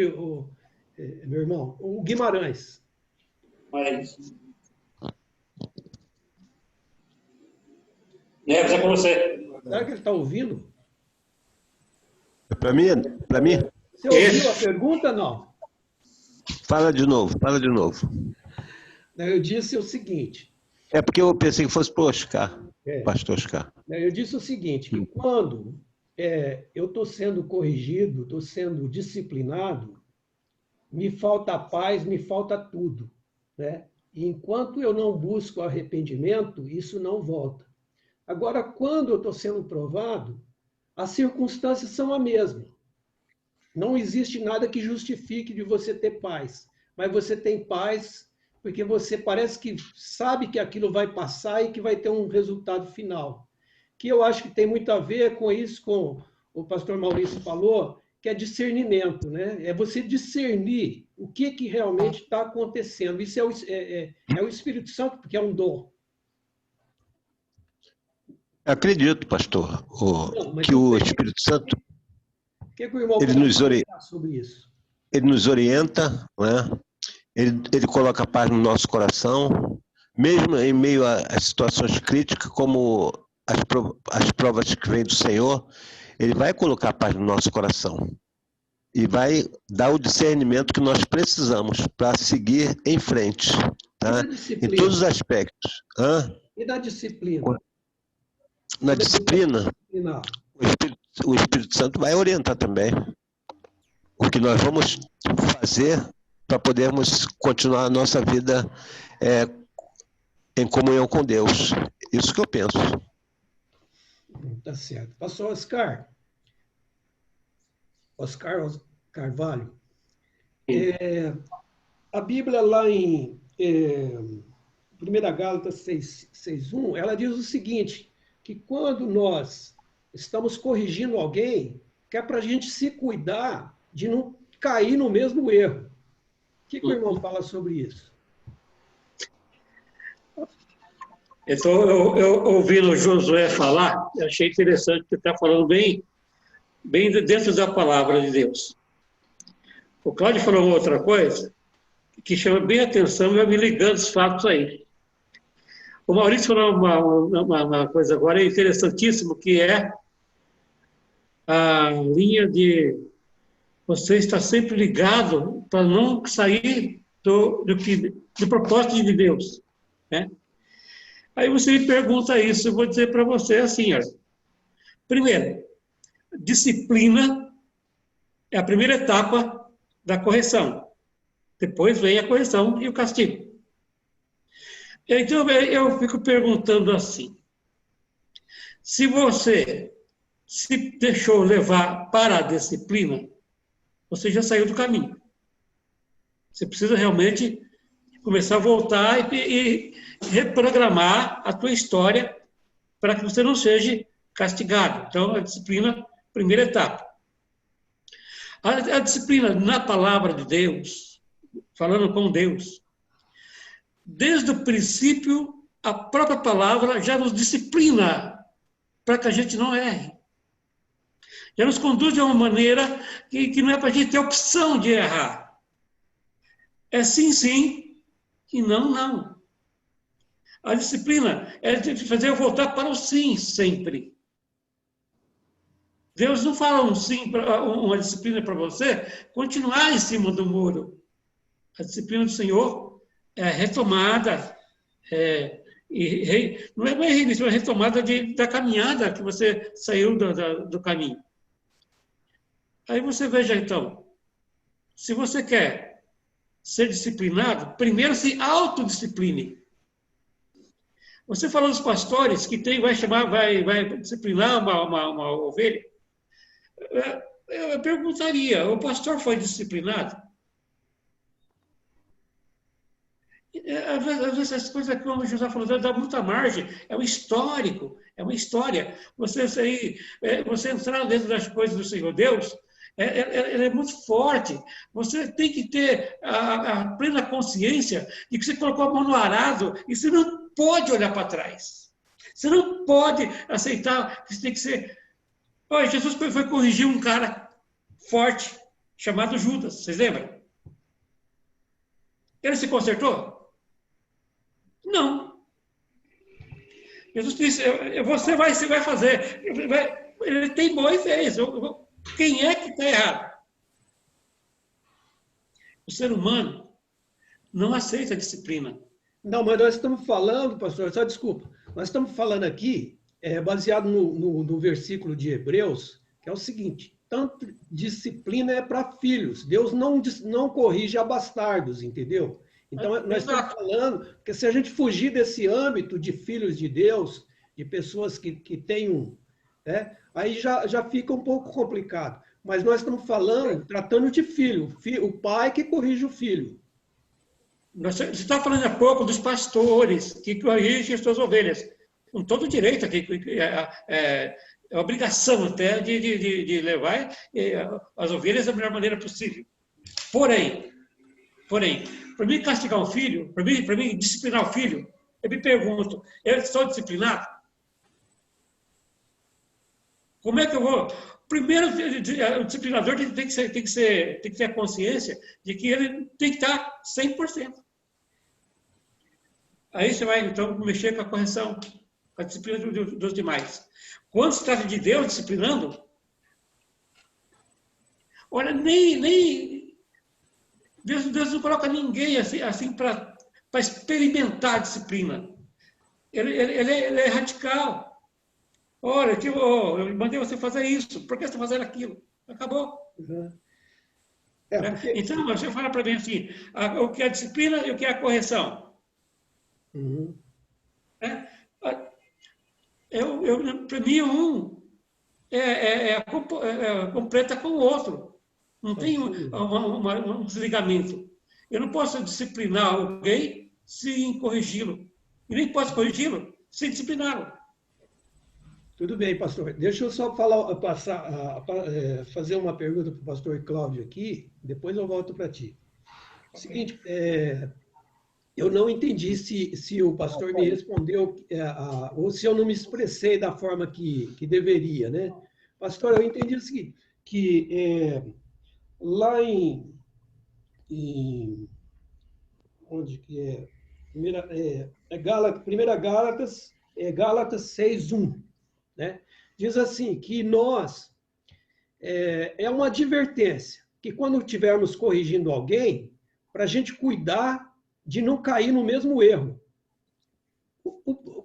meu irmão, o Guimarães. Mas... Neves, é com você. Será que ele está ouvindo? Para mim? Para mim? Você ouviu a pergunta, não? Fala de novo, fala de novo. Eu disse o seguinte... É porque eu pensei que fosse para o Oscar, pastor Oscar. Eu disse o seguinte, que quando eu estou sendo corrigido, estou sendo disciplinado, me falta paz, me falta tudo, né? E enquanto eu não busco arrependimento, isso não volta. Agora, quando eu estou sendo provado, as circunstâncias são a mesma. Não existe nada que justifique de você ter paz, mas você tem paz porque você parece que sabe que aquilo vai passar e que vai ter um resultado final. Que eu acho que tem muito a ver com isso, com o pastor Maurício falou, que é discernimento, né? É você discernir o que realmente está acontecendo. Isso é o Espírito Santo, porque é um dom. Acredito, pastor, que o Espírito Santo, que o irmão ele nos orienta sobre isso? Ele nos orienta, né? Ele coloca paz no nosso coração, mesmo em meio a situações críticas, como as provas que vêm do Senhor, ele vai colocar paz no nosso coração e vai dar o discernimento que nós precisamos para seguir em frente, tá? Em todos os aspectos. E da disciplina? Na disciplina, o Espírito Santo vai orientar também o que nós vamos fazer para podermos continuar a nossa vida em comunhão com Deus. Isso que eu penso. Tá certo. Pastor Oscar Carvalho, a Bíblia lá em 1 Gálatas 6:1, ela diz o seguinte, que quando nós estamos corrigindo alguém, que é para a gente se cuidar de não cair no mesmo erro. O que o irmão fala sobre isso? Então, eu ouvindo o Josué falar, eu achei interessante que ele está falando bem dentro da palavra de Deus. O Cláudio falou outra coisa que chama bem a atenção e vai me ligando os fatos aí. O Maurício falou uma coisa agora interessantíssima, que é a linha de você estar sempre ligado para não sair do propósito de Deus, né? Aí você me pergunta isso, eu vou dizer para você assim, ó. Primeiro, disciplina é a primeira etapa da correção. Depois vem a correção e o castigo. Então, eu fico perguntando assim, se você se deixou levar para a disciplina, você já saiu do caminho. Você precisa realmente começar a voltar e reprogramar a tua história para que você não seja castigado. Então, a disciplina, primeira etapa. A disciplina na palavra de Deus, falando com Deus, desde o princípio, a própria palavra já nos disciplina para que a gente não erre. Já nos conduz de uma maneira que não é para a gente ter opção de errar. É sim, sim, e não, não. A disciplina é de fazer eu voltar para o sim sempre. Deus não fala um sim, uma disciplina para você continuar em cima do muro. A disciplina do Senhor é a retomada, não é reinício, é a retomada da caminhada que você saiu do caminho. Aí você veja, então, se você quer ser disciplinado, primeiro se autodiscipline. Você falou dos pastores que vai disciplinar uma ovelha. Eu perguntaria, o pastor foi disciplinado? Às vezes essas coisas, como o José falou, dá muita margem. É um histórico, é uma história. Você entrar dentro das coisas do Senhor Deus, ela é muito forte. Você tem que ter a plena consciência de que você colocou a mão no arado e você não pode olhar para trás. Você não pode aceitar que você tem que ser... Olha, Jesus foi corrigir um cara forte, chamado Judas. Vocês lembram? Ele se consertou? Não. Jesus disse, você vai fazer. Ele teimou e fez. Quem é que está errado? O ser humano não aceita a disciplina. Não, mas nós estamos falando, pastor, só desculpa, nós estamos falando aqui, baseado no versículo de Hebreus, que é o seguinte, tanto disciplina é para filhos, Deus não corrige a bastardos, entendeu? Então, nós estamos falando que se a gente fugir desse âmbito de filhos de Deus, de pessoas que tenham, aí já fica um pouco complicado. Mas nós estamos falando, tratando de filho, o pai que corrige o filho. Você está falando há pouco dos pastores que corrigem as suas ovelhas. Com todo direito aqui, é obrigação até de levar as ovelhas da melhor maneira possível. Porém, para mim castigar um filho, para mim disciplinar o filho, eu me pergunto, eu estou disciplinado? Como é que eu vou... Primeiro, o disciplinador tem que ter a consciência de que ele tem que estar 100%. Aí você vai, então, mexer com a correção, com a disciplina dos demais. Quando se trata de Deus disciplinando, olha, Deus não coloca ninguém assim para experimentar a disciplina. Ele é radical. Olha, eu mandei você fazer isso, por que você está fazendo aquilo? Acabou. Uhum. Então, você fala para mim assim, o que é a disciplina e o que é a correção. Uhum. Para mim, um completa com o outro. Não tem um desligamento. Eu não posso disciplinar alguém sem corrigi-lo. E nem posso corrigi-lo sem discipliná-lo. Tudo bem, pastor. Deixa eu só fazer uma pergunta para o pastor Cláudio aqui, depois eu volto para ti. Seguinte, eu não entendi se o pastor me respondeu, ou se eu não me expressei da forma que deveria, né? Pastor, eu entendi o seguinte, que lá onde que é? Gálatas 6:1, né? Diz assim, que nós, é uma advertência, que quando estivermos corrigindo alguém, para a gente cuidar de não cair no mesmo erro.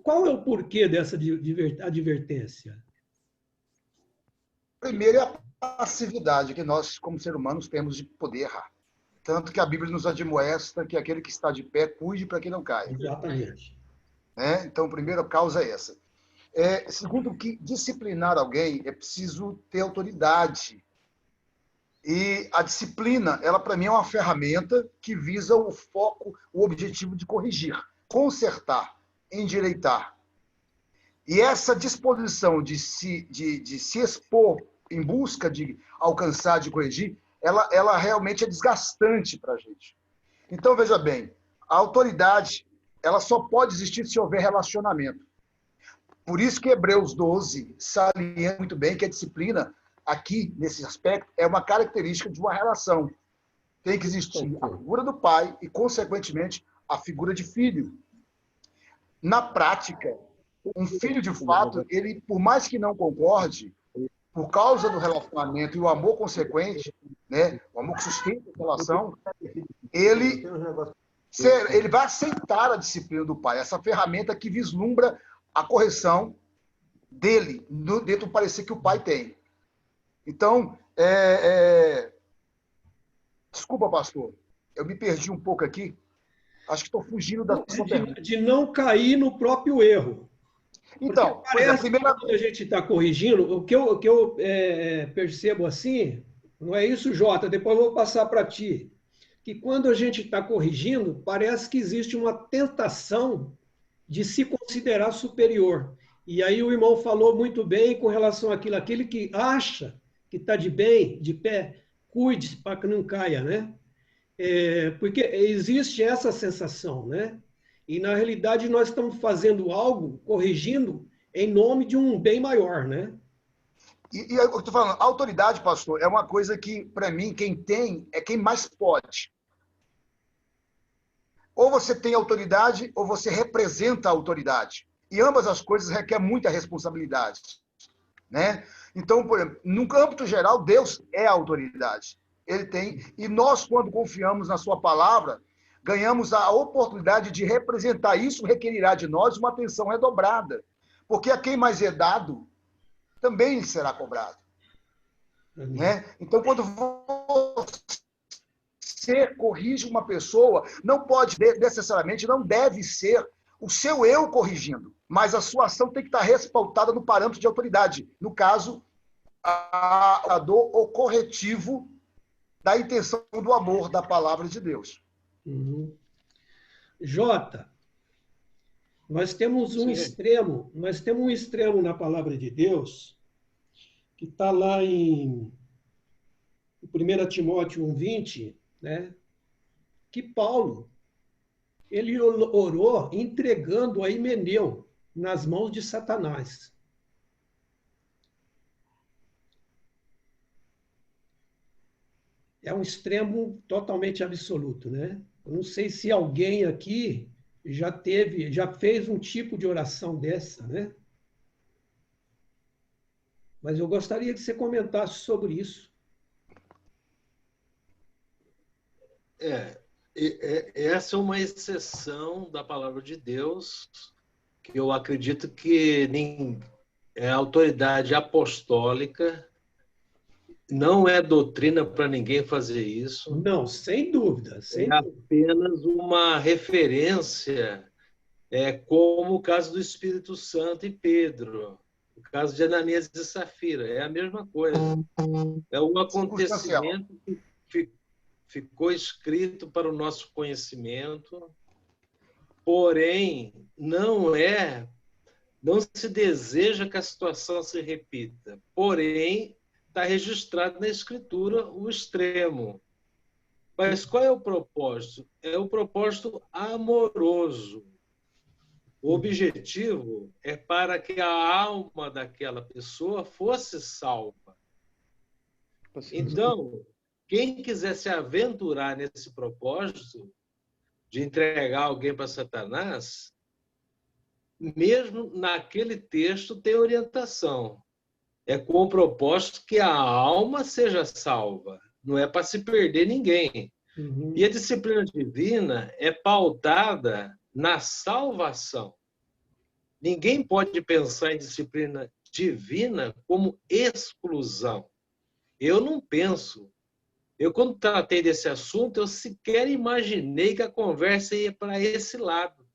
Qual é o porquê dessa advertência? Primeiro é a passividade que nós, como seres humanos, temos de poder errar. Tanto que a Bíblia nos admoesta que aquele que está de pé, cuide para que não caia. Exatamente. Então, a primeira causa é essa. Segundo, que disciplinar alguém é preciso ter autoridade. E a disciplina, ela para mim é uma ferramenta que visa o foco, o objetivo de corrigir, consertar, endireitar. E essa disposição de se expor em busca de alcançar, de corrigir, ela realmente é desgastante para a gente. Então, veja bem, a autoridade ela só pode existir se houver relacionamento. Por isso que Hebreus 12 salienta muito bem que a disciplina, aqui, nesse aspecto, é uma característica de uma relação. Tem que existir a figura do pai e, consequentemente, a figura de filho. Na prática, um filho de fato, ele, por mais que não concorde, por causa do relacionamento e o amor consequente, né, o amor que sustenta a relação, ele vai aceitar a disciplina do pai, essa ferramenta que vislumbra a correção dele, dentro do parecer que o pai tem. Então, desculpa, pastor, eu me perdi um pouco aqui. Acho que estou fugindo da sua pergunta. De não cair no próprio erro. Então, parece que quando a gente está corrigindo, o que eu percebo assim, não é isso, Jota? Depois eu vou passar para ti. Que quando a gente está corrigindo, parece que existe uma tentação de se considerar superior. E aí o irmão falou muito bem com relação àquilo. Aquele que acha que está de bem, de pé, cuide para que não caia, né? Porque existe essa sensação, né? E, na realidade, nós estamos fazendo algo, corrigindo, em nome de um bem maior, né? E eu estou falando, a autoridade, pastor, é uma coisa que, para mim, quem tem é quem mais pode. Ou você tem autoridade, ou você representa a autoridade. E ambas as coisas requerem muita responsabilidade, né? Então, por exemplo, no âmbito geral, Deus é a autoridade. Ele tem, e nós, quando confiamos na sua palavra, ganhamos a oportunidade de representar. Isso requerirá de nós uma atenção redobrada, porque a quem mais é dado, também será cobrado. Né? Então, quando você corrige uma pessoa, não pode, necessariamente, não deve ser o seu eu corrigindo, mas a sua ação tem que estar respaldada no parâmetro de autoridade. No caso, o corretivo da intenção do amor da palavra de Deus. Uhum. Jota, nós temos um extremo na palavra de Deus, que está lá em 1 Timóteo 1,20, né? Que Paulo, ele orou entregando a Himeneu nas mãos de Satanás. É um extremo totalmente absoluto, né? Eu não sei se alguém aqui já fez um tipo de oração dessa, né? Mas eu gostaria que você comentasse sobre isso. Essa é uma exceção da palavra de Deus, que eu acredito que é autoridade apostólica, não é doutrina para ninguém fazer isso. Não, sem dúvida. Apenas uma referência, como o caso do Espírito Santo e Pedro, o caso de Ananias e Safira, é a mesma coisa. É um acontecimento que ficou escrito para o nosso conhecimento, porém, não se deseja que a situação se repita, porém, está registrado na Escritura o extremo. Mas qual é o propósito? É o propósito amoroso. O objetivo é para que a alma daquela pessoa fosse salva. Então, quem quiser se aventurar nesse propósito de entregar alguém para Satanás, mesmo naquele texto tem orientação. É com o propósito que a alma seja salva. Não é para se perder ninguém. Uhum. E a disciplina divina é pautada na salvação. Ninguém pode pensar em disciplina divina como exclusão. Eu não penso. Eu, quando tratei desse assunto, eu sequer imaginei que a conversa ia para esse lado.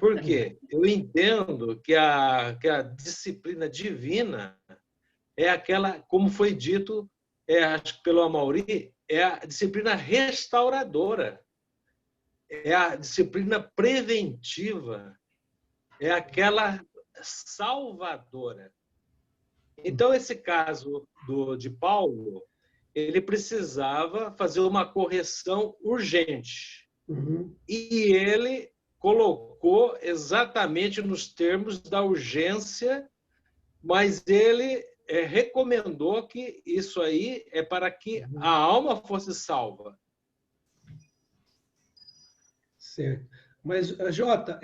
Por quê? Eu entendo que a disciplina divina é aquela, como foi dito, acho que pelo Amaury, é a disciplina restauradora, é a disciplina preventiva, é aquela salvadora. Então, esse caso de Paulo, ele precisava fazer uma correção urgente. Uhum. E ele colocou exatamente nos termos da urgência, mas ele recomendou que isso aí é para que a alma fosse salva. Certo. Mas, Jota,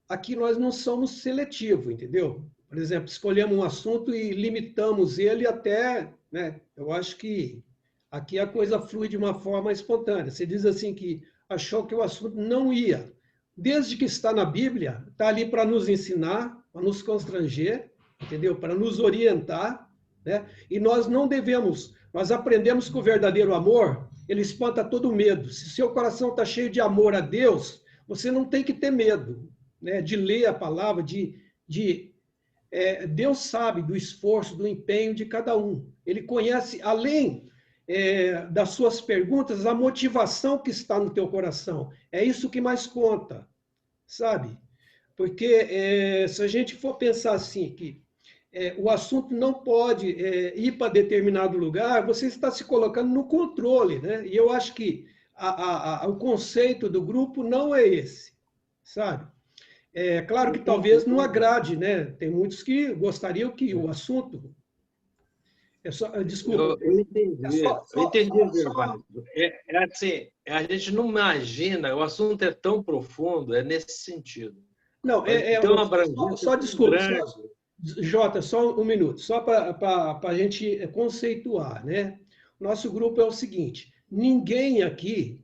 aqui nós não somos seletivos, entendeu? Por exemplo, escolhemos um assunto e limitamos ele até, né? Eu acho que aqui a coisa flui de uma forma espontânea. Você diz assim que achou que o assunto não ia. Desde que está na Bíblia, está ali para nos ensinar, para nos constranger, entendeu? Para nos orientar, né? E nós não devemos, nós aprendemos que o verdadeiro amor, ele espanta todo medo. Se seu coração está cheio de amor a Deus, você não tem que ter medo, né? De ler a palavra, Deus sabe do esforço, do empenho de cada um. Ele conhece, além das suas perguntas, a motivação que está no teu coração. É isso que mais conta, sabe? Porque se a gente for pensar assim, que o assunto não pode ir para determinado lugar, você está se colocando no controle, né? E eu acho que o conceito do grupo não é esse, sabe? É claro que talvez não agrade, né? Tem muitos que gostariam que o assunto... desculpa. Eu entendi, eu entendi, Gervásio. Assim, a gente não imagina, o assunto é tão profundo, é nesse sentido. Não, só desculpa, Jota, só um minuto, só para a gente conceituar, né? Nosso grupo é o seguinte, ninguém aqui,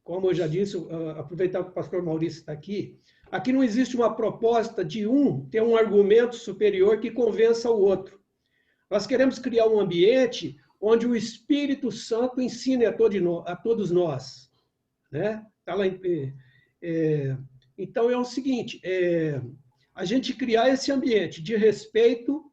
como eu já disse, aproveitar que o pastor Maurício está aqui não existe uma proposta de ter um argumento superior que convença o outro. Nós queremos criar um ambiente onde o Espírito Santo ensine a todos nós, né? Tá lá então é o seguinte, a gente criar esse ambiente de respeito,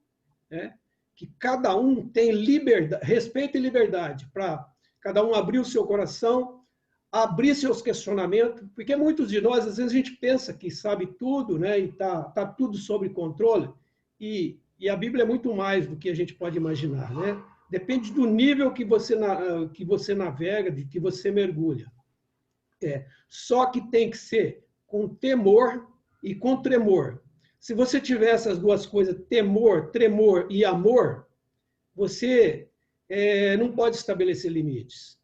né? Que cada um tem liberdade, respeito e liberdade para cada um abrir o seu coração, abrir seus questionamentos, porque muitos de nós, às vezes, a gente pensa que sabe tudo, né? E tá tudo sob controle, e a Bíblia é muito mais do que a gente pode imaginar, né? Depende do nível que você navega, de que você mergulha. Só que tem que ser com temor e com tremor. Se você tiver essas duas coisas, temor, tremor e amor, você não pode estabelecer limites,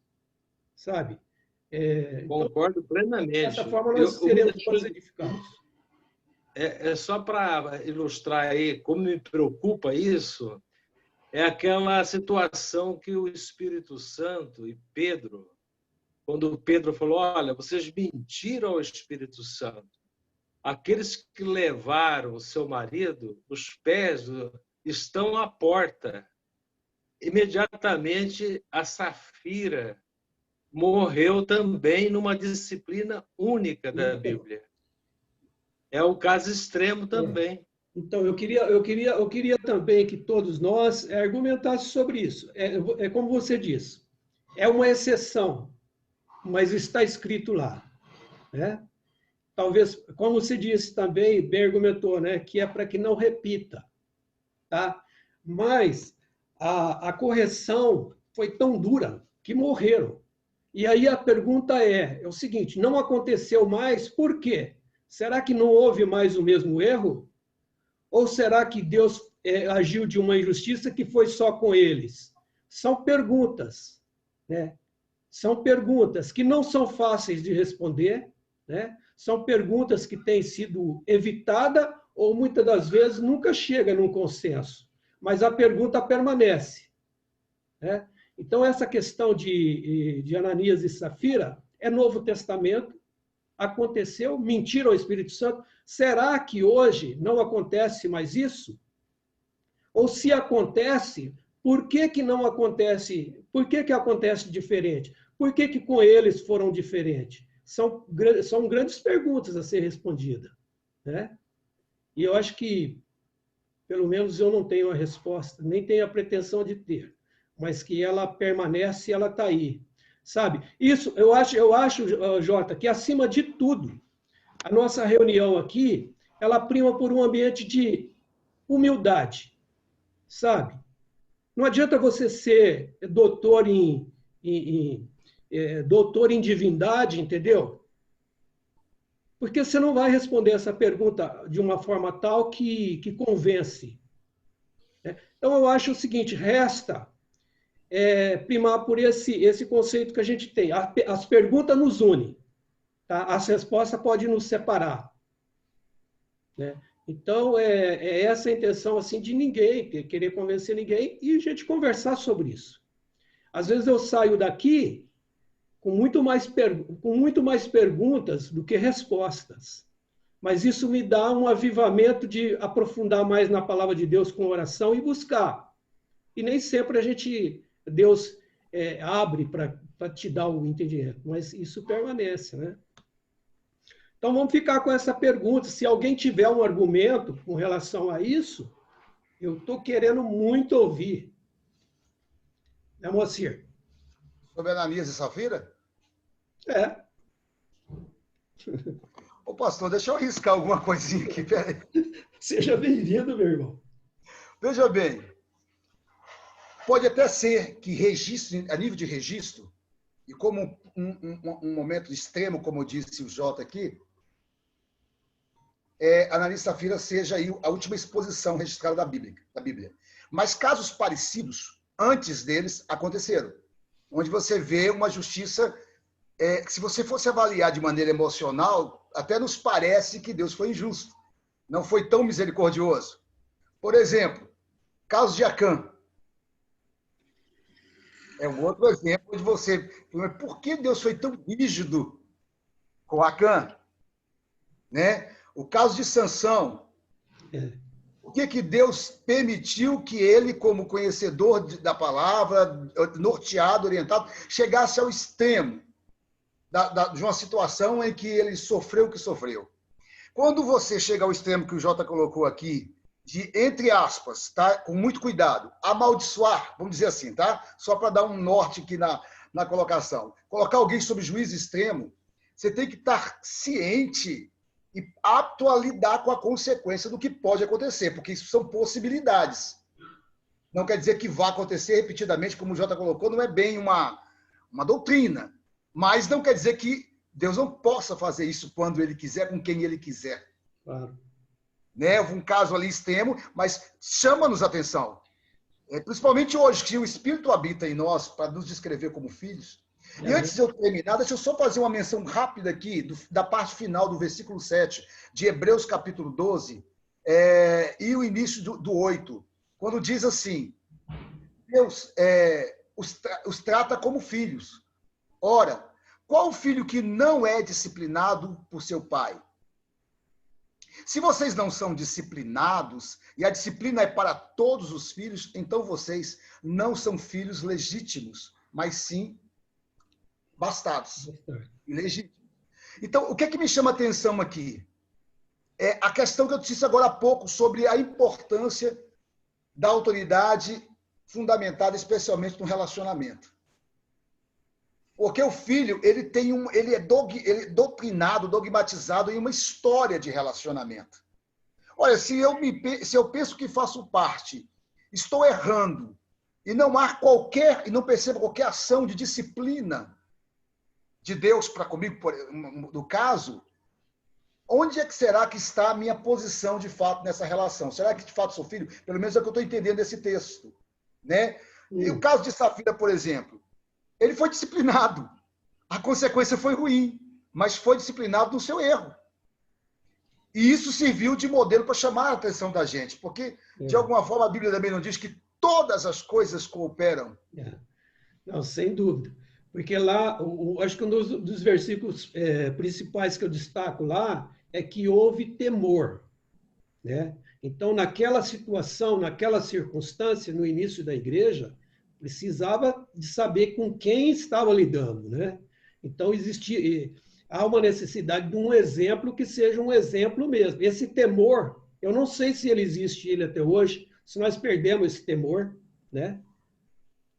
sabe? Concordo plenamente. Dessa forma, nós seremos todos edificados. Só para ilustrar aí como me preocupa isso, é aquela situação que o Espírito Santo e Pedro, quando Pedro falou, olha, vocês mentiram ao Espírito Santo. Aqueles que levaram o seu marido, os pés estão à porta. Imediatamente, a Safira morreu também numa disciplina única da Bíblia. É um caso extremo também. Então, eu queria também que todos nós argumentassem sobre isso. Como você disse, é uma exceção, mas está escrito lá, né? Talvez, como você disse também, bem argumentou, né, que é para que não repita, tá? Mas a correção foi tão dura que morreram. E aí a pergunta é o seguinte, não aconteceu mais, por quê? Será que não houve mais o mesmo erro? Ou será que Deus agiu de uma injustiça que foi só com eles? São perguntas, né? São perguntas que não são fáceis de responder, né? São perguntas que têm sido evitadas ou muitas das vezes nunca chega num consenso. Mas a pergunta permanece, né? Então, essa questão de Ananias e Safira é Novo Testamento, aconteceu, mentiram ao Espírito Santo. Será que hoje não acontece mais isso? Ou se acontece, por que não acontece? Por que acontece diferente? Por que com eles foram diferentes? São grandes perguntas a ser respondidas, né? E eu acho que, pelo menos eu não tenho a resposta, nem tenho a pretensão de ter, mas que ela permanece, ela está aí. Sabe? Isso, eu acho, Jota, que acima de tudo, a nossa reunião aqui, ela prima por um ambiente de humildade, sabe? Não adianta você ser doutor em divindade, entendeu? Porque você não vai responder essa pergunta de uma forma tal que convence. Então, eu acho o seguinte, resta primar por esse conceito que a gente tem. As perguntas nos unem, Tá? As respostas podem nos separar, né? Então, é essa a intenção assim, de ninguém, querer convencer ninguém e a gente conversar sobre isso. Às vezes eu saio daqui com muito mais perguntas do que respostas. Mas isso me dá um avivamento de aprofundar mais na palavra de Deus com oração e buscar. E nem sempre Deus abre para te dar o entendimento, mas isso permanece, né? Então vamos ficar com essa pergunta. Se alguém tiver um argumento com relação a isso, eu estou querendo muito ouvir. Né, Moacir? Sobre Ananias e Safira? É. Ô, pastor, deixa eu arriscar alguma coisinha aqui, peraí. Seja bem-vindo, meu irmão. Veja bem, pode até ser que registro, a nível de registro, e como um momento extremo, como disse o Jota aqui, Ananias e Safira seja aí a última exposição registrada da Bíblia. Mas casos parecidos, antes deles, aconteceram, onde você vê uma justiça, que se você fosse avaliar de maneira emocional, até nos parece que Deus foi injusto, não foi tão misericordioso. Por exemplo, caso de Acã. É um outro exemplo de você... Por que Deus foi tão rígido com Acã? Né? O caso de Sansão. Por que Deus permitiu que ele, como conhecedor da palavra, norteado, orientado, chegasse ao extremo de uma situação em que ele sofreu o que sofreu? Quando você chega ao extremo que o Jota colocou aqui, de, entre aspas, tá? Com muito cuidado, amaldiçoar, vamos dizer assim, tá? Só para dar um norte aqui na colocação. Colocar alguém sob juízo extremo, você tem que estar ciente e apto a lidar com a consequência do que pode acontecer, porque isso são possibilidades. Não quer dizer que vá acontecer repetidamente, como o Jota colocou, não é bem uma doutrina, mas não quer dizer que Deus não possa fazer isso quando Ele quiser, com quem Ele quiser. Claro. Né? Um caso ali extremo, mas chama-nos atenção. Principalmente hoje, que o Espírito habita em nós para nos descrever como filhos. E antes de eu terminar, deixa eu só fazer uma menção rápida aqui da parte final do versículo 7 de Hebreus capítulo 12 e o início do 8, quando diz assim, Deus os trata como filhos. Ora, qual filho que não é disciplinado por seu pai? Se vocês não são disciplinados, e a disciplina é para todos os filhos, então vocês não são filhos legítimos, mas sim bastardos, ilegítimos. Então, o que é que me chama a atenção aqui? É a questão que eu disse agora há pouco sobre a importância da autoridade fundamentada especialmente no relacionamento. Porque o filho, ele é doutrinado, dogmatizado em uma história de relacionamento. Olha, se eu penso que faço parte, estou errando, e não percebo qualquer ação de disciplina de Deus para comigo, no caso, onde é que será que está a minha posição de fato nessa relação? Será que de fato sou filho? Pelo menos é o que eu estou entendendo desse texto. Né? E o caso de Safira, por exemplo, ele foi disciplinado. A consequência foi ruim, mas foi disciplinado no seu erro. E isso serviu de modelo para chamar a atenção da gente, porque, de alguma forma, a Bíblia também não diz que todas as coisas cooperam. Não, sem dúvida. Porque lá, acho que um dos versículos principais que eu destaco lá é que houve temor. Né? Então, naquela situação, naquela circunstância, no início da igreja, precisava de saber com quem estava lidando, né? Então, há uma necessidade de um exemplo que seja um exemplo mesmo. Esse temor, eu não sei se ele existe até hoje, se nós perdemos esse temor, né?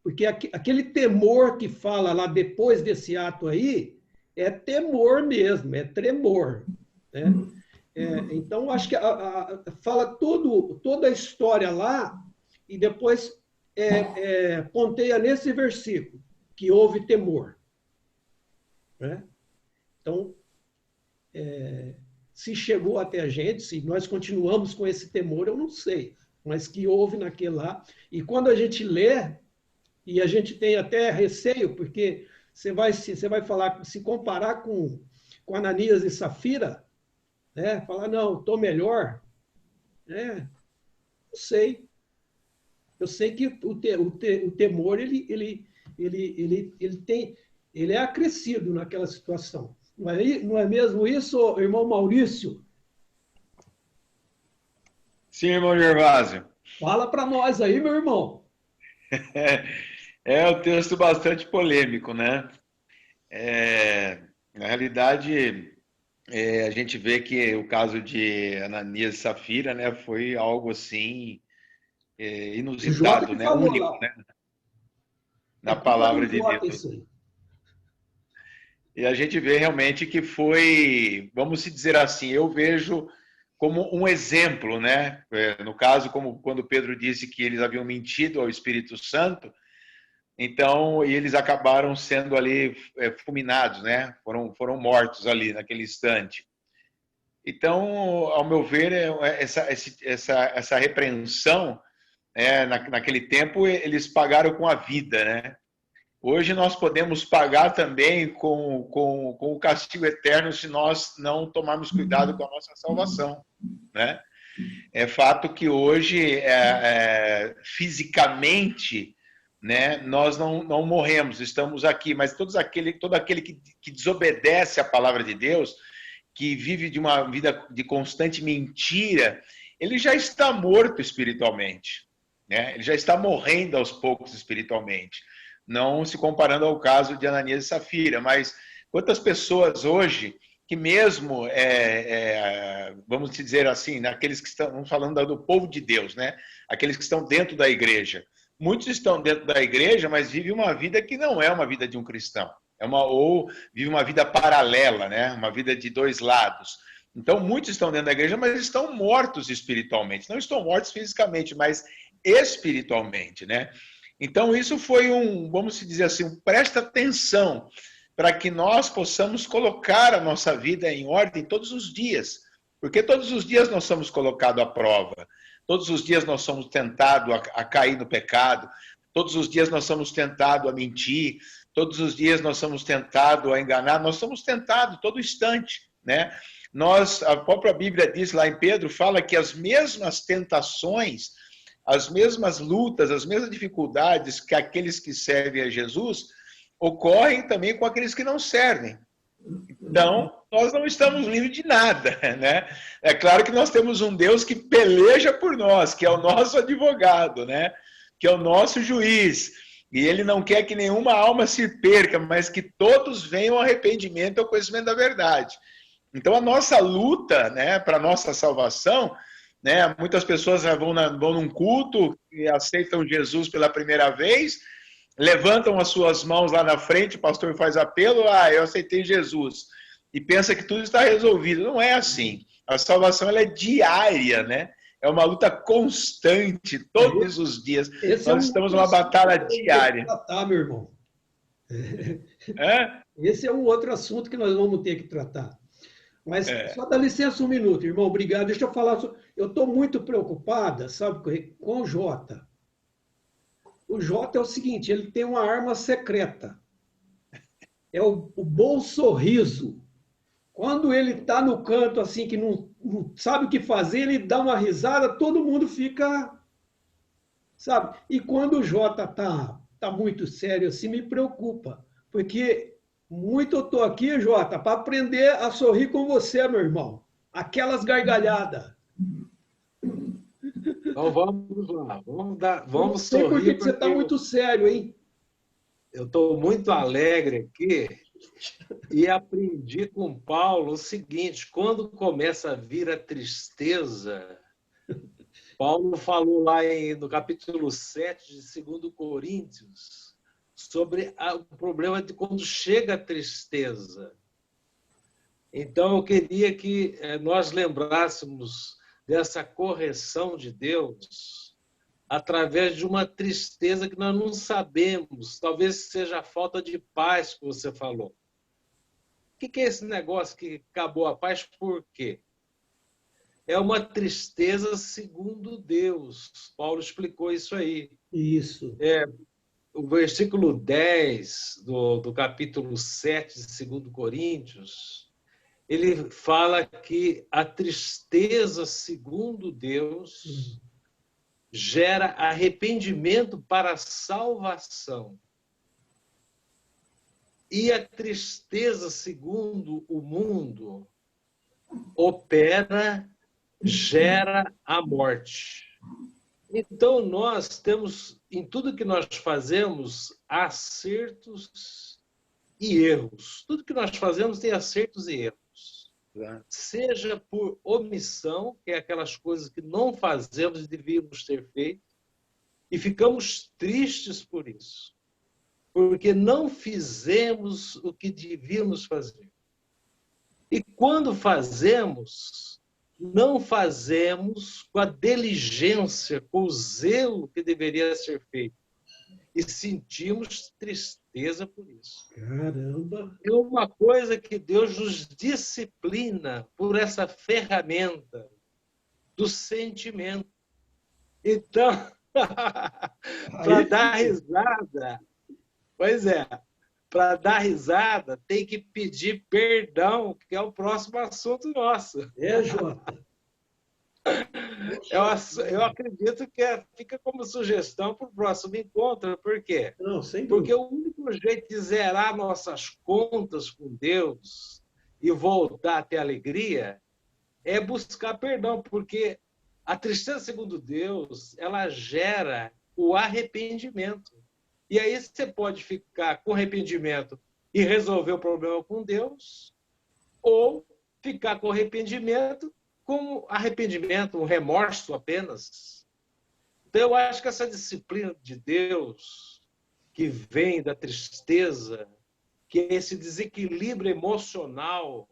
Porque aquele temor que fala lá depois desse ato aí, é temor mesmo, é tremor, né? Então, acho que fala toda a história lá e depois ponteia nesse versículo, que houve temor. Né? Então, se chegou até a gente, se nós continuamos com esse temor, eu não sei, mas que houve naquele lá. E quando a gente lê, e a gente tem até receio, porque você vai falar, se comparar com com Ananias e Safira, né? Falar, não, estou melhor. Não sei. Eu sei que o temor ele é acrescido naquela situação. Não é mesmo isso, irmão Maurício? Sim, irmão Gervásio. Fala para nós aí, meu irmão. É um texto bastante polêmico, né? Na realidade, a gente vê que o caso de Ananias e Safira, né, foi algo assim inusitado, né? Falou Único, lá. né? Na palavra de Jota, Deus. isso aí. E a gente vê realmente que foi, vamos dizer assim, eu vejo como um exemplo, né? No caso, como quando Pedro disse que eles haviam mentido ao Espírito Santo, então eles acabaram sendo ali fulminados, né? Foram mortos ali naquele instante. Então, ao meu ver, essa repreensão, naquele tempo eles pagaram com a vida, né? Hoje nós podemos pagar também com o castigo eterno se nós não tomarmos cuidado com a nossa salvação, né? É fato que hoje, fisicamente, né, nós não morremos, estamos aqui, mas todo aquele que desobedece à palavra de Deus, que vive de uma vida de constante mentira, ele já está morto espiritualmente, né? Ele já está morrendo aos poucos espiritualmente. Não se comparando ao caso de Ananias e Safira, mas quantas pessoas hoje que mesmo, vamos dizer assim, naqueles que estão falando do povo de Deus, né? Aqueles que estão dentro da igreja. Muitos estão dentro da igreja, mas vivem uma vida que não é uma vida de um cristão. Ou vive uma vida paralela, né? Uma vida de dois lados. Então, muitos estão dentro da igreja, mas estão mortos espiritualmente. Não estão mortos fisicamente, mas espiritualmente, né? Então, isso foi vamos dizer assim, presta atenção para que nós possamos colocar a nossa vida em ordem todos os dias. Porque todos os dias nós somos colocados à prova. Todos os dias nós somos tentados a cair no pecado. Todos os dias nós somos tentados a mentir. Todos os dias nós somos tentados a enganar. Nós somos tentados todo instante, né? A própria Bíblia diz lá em Pedro, fala que as mesmas tentações, as mesmas lutas, as mesmas dificuldades que aqueles que servem a Jesus ocorrem também com aqueles que não servem. Então, nós não estamos livres de nada, né? É claro que nós temos um Deus que peleja por nós, que é o nosso advogado, né? Que é o nosso juiz. E ele não quer que nenhuma alma se perca, mas que todos venham ao arrependimento e ao conhecimento da verdade. Então, a nossa luta, né, para a nossa salvação, né, muitas pessoas vão num culto e aceitam Jesus pela primeira vez, levantam as suas mãos lá na frente, o pastor faz apelo, eu aceitei Jesus, e pensa que tudo está resolvido. Não é assim. A salvação ela é diária, né? É uma luta constante, todos os dias. Nós estamos numa batalha diária. Tratar, meu irmão. É? Esse é um outro assunto que nós vamos ter que tratar. Mas só dá licença um minuto, irmão. Obrigado. Deixa eu falar. Eu estou muito preocupada, sabe, com o Jota. O Jota é o seguinte, ele tem uma arma secreta. É o bom sorriso. Quando ele está no canto assim, que não sabe o que fazer, ele dá uma risada, todo mundo fica... Sabe? E quando o Jota tá muito sério assim, me preocupa. Porque muito eu estou aqui, Jota, para aprender a sorrir com você, meu irmão. Aquelas gargalhadas. Então vamos lá, vamos sorrir. Por que você está muito sério, hein? Eu estou muito alegre aqui e aprendi com Paulo o seguinte: quando começa a vir a tristeza, Paulo falou lá no capítulo 7 de 2 Coríntios sobre o problema de quando chega a tristeza. Então, eu queria que nós lembrássemos dessa correção de Deus através de uma tristeza que nós não sabemos. Talvez seja a falta de paz que você falou. O que é esse negócio que acabou a paz? Por quê? É uma tristeza segundo Deus. Paulo explicou isso aí. Isso. O versículo 10 do capítulo 7 de 2 Coríntios ele fala que a tristeza, segundo Deus, gera arrependimento para a salvação. E a tristeza, segundo o mundo, opera, gera a morte. Então, nós temos, em tudo que nós fazemos, acertos e erros. Tudo que nós fazemos tem acertos e erros. Seja por omissão, que é aquelas coisas que não fazemos e devíamos ter feito, e ficamos tristes por isso, porque não fizemos o que devíamos fazer. E quando fazemos, não fazemos com a diligência, com o zelo que deveria ser feito. E sentimos tristeza por isso. Caramba! É uma coisa que Deus nos disciplina por essa ferramenta do sentimento. Então, para dar risada, pois é, para dar risada tem que pedir perdão, que é o próximo assunto nosso. É, Jota. Eu acredito que fica como sugestão para o próximo encontro. Por quê? Não, sem Porque dúvida. o único jeito de zerar nossas contas com Deus e voltar a ter alegria é buscar perdão, porque a tristeza, segundo Deus, ela gera o arrependimento. E aí você pode ficar com arrependimento e resolver o problema com Deus, ou ficar com arrependimento como arrependimento, um remorso apenas. Então, eu acho que essa disciplina de Deus, que vem da tristeza, que é esse desequilíbrio emocional,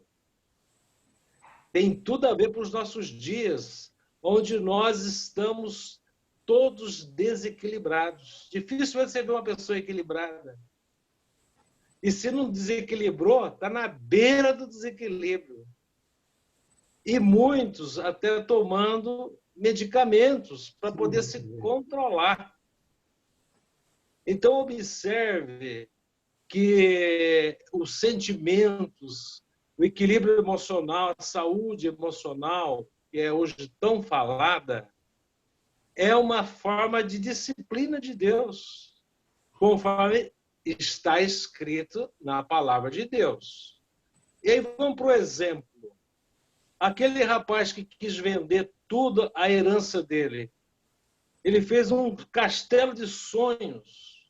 tem tudo a ver para os nossos dias, onde nós estamos todos desequilibrados. Dificilmente você vê uma pessoa equilibrada. E se não desequilibrou, está na beira do desequilíbrio. E muitos até tomando medicamentos para poder se controlar. Então, observe que os sentimentos, o equilíbrio emocional, a saúde emocional, que é hoje tão falada, é uma forma de disciplina de Deus, conforme está escrito na palavra de Deus. E aí vamos para o exemplo. Aquele rapaz que quis vender tudo a herança dele, ele fez um castelo de sonhos.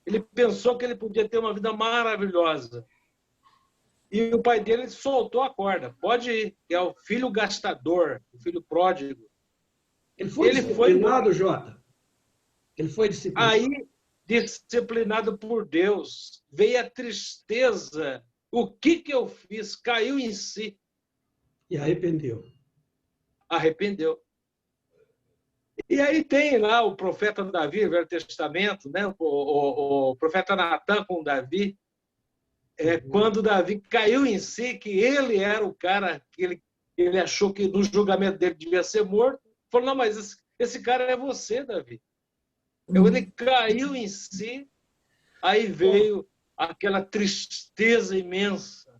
Ele pensou que ele podia ter uma vida maravilhosa. E o pai dele soltou a corda. Pode ir, que é o filho gastador, o filho pródigo. Ele foi disciplinado, Jota? Ele foi disciplinado? Aí, disciplinado por Deus, veio a tristeza. O que eu fiz? Caiu em si. E arrependeu. Arrependeu. E aí tem lá o profeta Davi, Velho Testamento, né? o profeta Natan com Davi, quando Davi caiu em si, que ele era o cara que ele achou que no julgamento dele devia ser morto, falou, não, mas esse cara é você, Davi. Ele caiu em si, aí veio aquela tristeza imensa.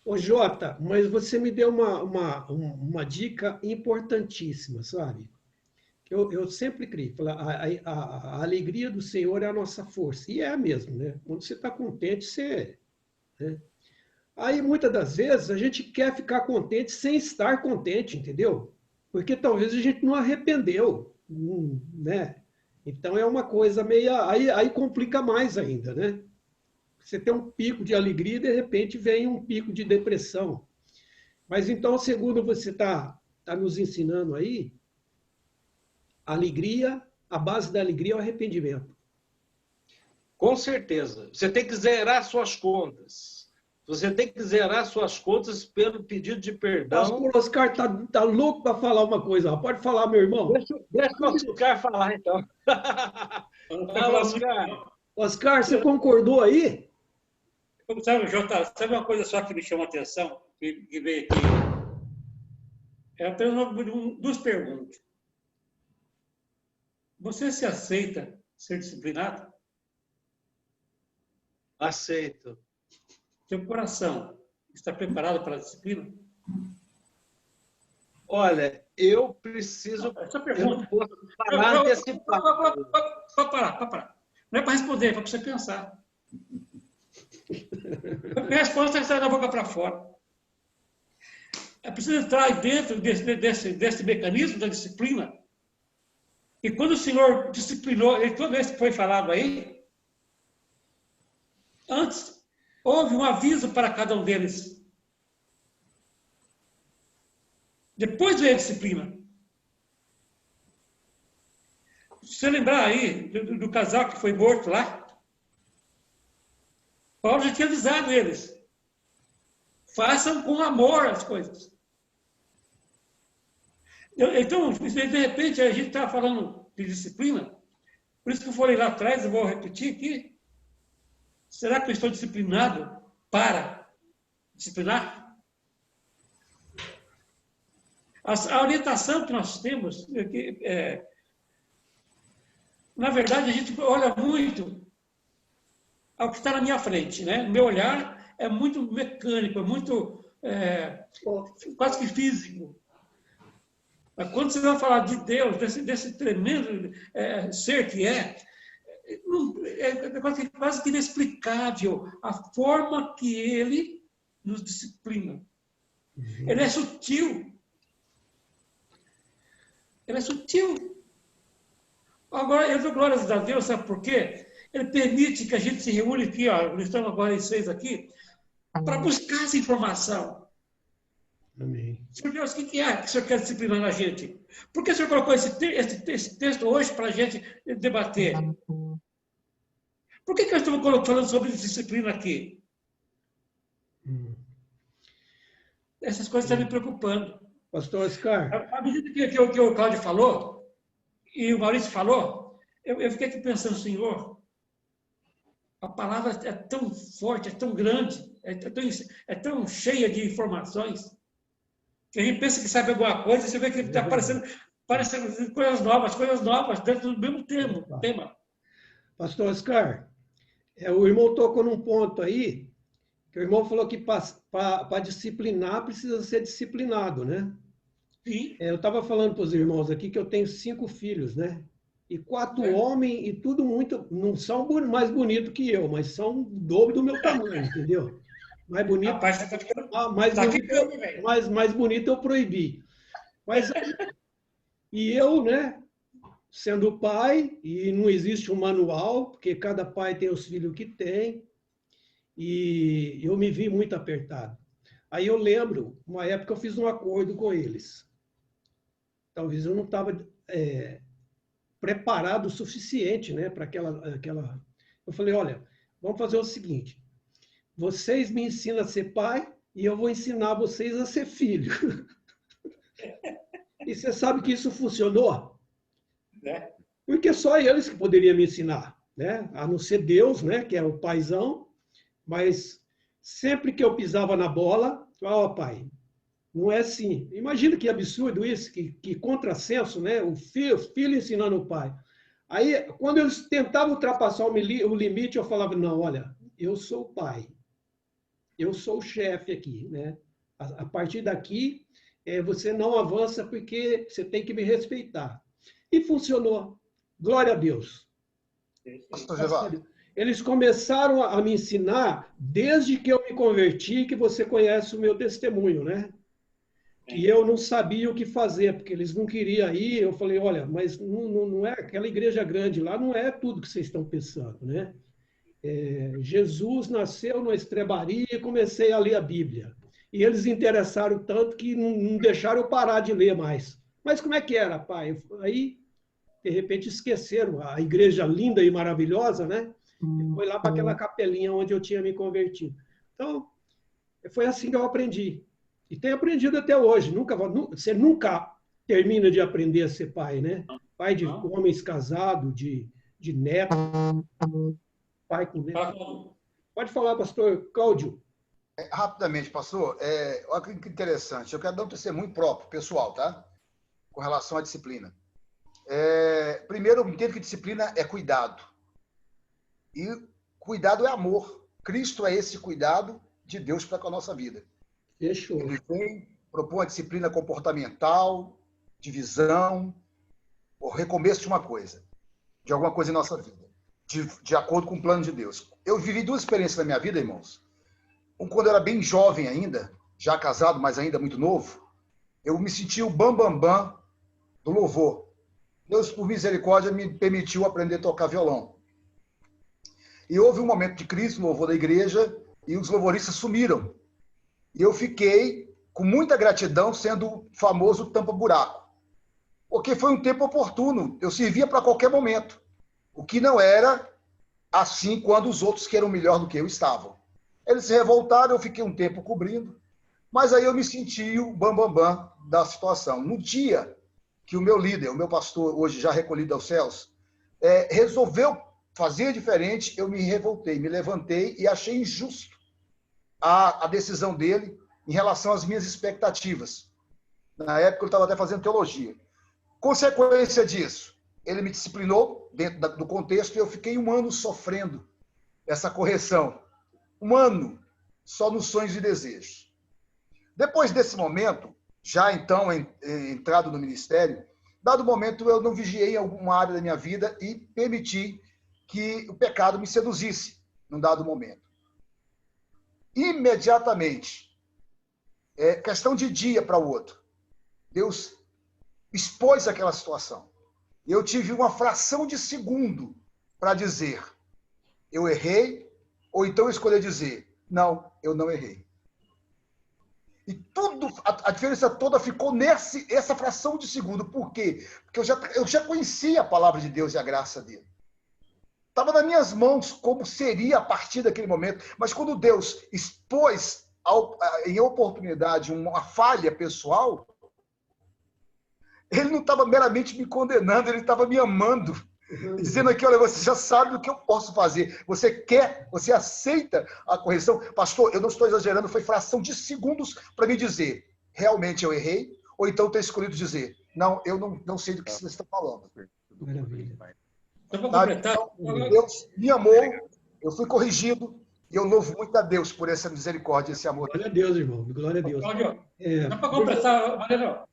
Ô, Jota, mas você me deu uma dica importantíssima, sabe? Eu sempre criei, a alegria do Senhor é a nossa força. E é mesmo, né? Quando você está contente, você... Né? Aí, muitas das vezes, a gente quer ficar contente sem estar contente, entendeu? Porque talvez a gente não arrependeu, né? Então, é uma coisa meio... Aí complica mais ainda, né? Você tem um pico de alegria e, de repente, vem um pico de depressão. Mas, então, segundo você está nos ensinando aí, alegria, a base da alegria é o arrependimento. Com certeza. Você tem que zerar suas contas. Você tem que zerar suas contas pelo pedido de perdão. Pastor Oscar tá louco para falar uma coisa. Pode falar, meu irmão. Deixa o Oscar falar, então. Fala, Oscar. Oscar, você concordou aí? Sabe, Jota, sabe uma coisa só que me chamou a atenção, que veio aqui? É apenas duas perguntas. Você se aceita ser disciplinado? Aceito. Seu coração Está preparado para a disciplina? Olha, eu preciso. Essa Eu pergunta. não posso falar antecipado. Para parar. Não é para responder, é para você pensar. A resposta está da boca para fora. É preciso entrar dentro desse mecanismo da disciplina. E quando o Senhor disciplinou, e todo isso que foi falado aí, antes houve um aviso para cada um deles. Depois veio a disciplina. Se você lembrar aí do casal que foi morto lá, Paulo já tinha avisado eles. Façam com amor as coisas. Então, de repente, a gente está falando de disciplina, por isso que eu falei lá atrás, eu vou repetir aqui. Será que eu estou disciplinado para disciplinar? A orientação que nós temos, na verdade, a gente olha muito ao que está na minha frente, né? Meu olhar é muito mecânico, é muito quase que físico. Mas quando você vai falar de Deus, desse tremendo ser que é quase que inexplicável a forma que ele nos disciplina. Ele é sutil. Ele é sutil. Agora, eu dou glórias a Deus, sabe por quê? Ele permite que a gente se reúne aqui, ó, nós estamos agora em 6 aqui, para buscar essa informação. Amém. Senhor Deus, o que é que o Senhor quer disciplinar na gente? Por que o Senhor colocou esse texto hoje para a gente debater? Por que eu estou falando sobre disciplina aqui? Essas coisas estão me preocupando. Pastor Oscar. À medida que o Cláudio falou, e o Maurício falou, eu fiquei aqui pensando, Senhor, a palavra é tão forte, é tão grande, é tão cheia de informações, que a gente pensa que sabe alguma coisa, e você vê que está aparecendo coisas novas, dentro do mesmo tema. Pastor Oscar, o irmão tocou num ponto aí, que o irmão falou que para disciplinar precisa ser disciplinado, né? Sim. Eu estava falando para os irmãos aqui que eu tenho 5 filhos, né? E 4 homens, e tudo muito, não são mais bonitos que eu, mas são o dobro do meu tamanho, entendeu? Mais bonito. Rapaz, você tá ficando... mais bonito eu proibi. Mas, e eu, né? Sendo pai, e não existe um manual, porque cada pai tem os filhos que tem, e eu me vi muito apertado. Aí eu lembro, uma época eu fiz um acordo com eles. Talvez eu não estava preparado o suficiente, né, para aquela... Eu falei, olha, vamos fazer o seguinte, vocês me ensinam a ser pai e eu vou ensinar vocês a ser filho. E você sabe que isso funcionou? Porque só eles que poderiam me ensinar, né? A não ser Deus, né, que é o paizão, mas sempre que eu pisava na bola, ó, pai, não é assim. Imagina que absurdo isso, que contrassenso, né? O filho ensinando o pai. Aí, quando eles tentavam ultrapassar o limite, eu falava, não, olha, eu sou o pai, eu sou o chefe aqui, né? A partir daqui, você não avança porque você tem que me respeitar. E funcionou. Glória a Deus. Eles começaram a me ensinar desde que eu me converti, que você conhece o meu testemunho, né? E eu não sabia o que fazer, porque eles não queriam ir. Eu falei, olha, mas não é aquela igreja grande lá, não é tudo que vocês estão pensando, né? Jesus nasceu numa estrebaria e comecei a ler a Bíblia. E eles interessaram tanto que não deixaram eu parar de ler mais. Mas como é que era, pai? Aí, de repente, esqueceram a igreja linda e maravilhosa, né? E foi lá para aquela capelinha onde eu tinha me convertido. Então, foi assim que eu aprendi. E tenho aprendido até hoje. Você nunca termina de aprender a ser pai, né? Pai de homens casados, de neto, pai com neto. Pode falar, pastor Cláudio. Rapidamente, pastor, olha que interessante. Eu quero dar um testemunho próprio, pessoal, tá? Com relação à disciplina. Primeiro, eu entendo que disciplina é cuidado. E cuidado é amor. Cristo é esse cuidado de Deus para com a nossa vida. Fechou. Ele vem propor uma disciplina comportamental, de visão, o recomeço de uma coisa, de alguma coisa em nossa vida, de acordo com o plano de Deus. Eu vivi duas experiências na minha vida, irmãos. Quando eu era bem jovem ainda, já casado, mas ainda muito novo, eu me sentia o bam do louvor. Deus, por misericórdia, me permitiu aprender a tocar violão. E houve um momento de crise no louvor da igreja e os louvoristas sumiram. E eu fiquei com muita gratidão sendo o famoso tampa-buraco. Porque foi um tempo oportuno. Eu servia para qualquer momento. O que não era assim quando os outros que eram melhor do que eu estavam. Eles se revoltaram, eu fiquei um tempo cobrindo. Mas aí eu me senti o bam da situação. No dia que o meu líder, o meu pastor, hoje já recolhido aos céus, resolveu fazer diferente, eu me revoltei, me levantei e achei injusto a decisão dele em relação às minhas expectativas. Na época eu estava até fazendo teologia. Consequência disso, ele me disciplinou dentro do contexto e eu fiquei 1 ano sofrendo essa correção. 1 ano só nos sonhos e desejos. Depois desse momento, já então entrado no ministério, dado momento eu não vigiei em alguma área da minha vida e permiti que o pecado me seduzisse num dado momento. Imediatamente, questão de dia para o outro, Deus expôs aquela situação. E eu tive uma fração de segundo para dizer, eu errei, ou então escolher dizer, não, eu não errei. E tudo, a diferença toda ficou essa fração de segundo. Por quê? Porque eu já conhecia a palavra de Deus e a graça dele. Estava nas minhas mãos como seria a partir daquele momento. Mas quando Deus expôs em oportunidade uma falha pessoal, ele não estava meramente me condenando, ele estava me amando. Dizendo aqui, olha, você já sabe o que eu posso fazer. Você quer, você aceita a correção. Pastor, eu não estou exagerando, foi fração de segundos para me dizer, realmente eu errei, ou então ter escolhido dizer, não, eu não sei do que você está falando. Maravilha. Então, Deus me amou, eu fui corrigido, e eu louvo muito a Deus por essa misericórdia, esse amor. Glória a Deus, irmão. Glória a Deus. Cláudio, só para completar, Valeriano,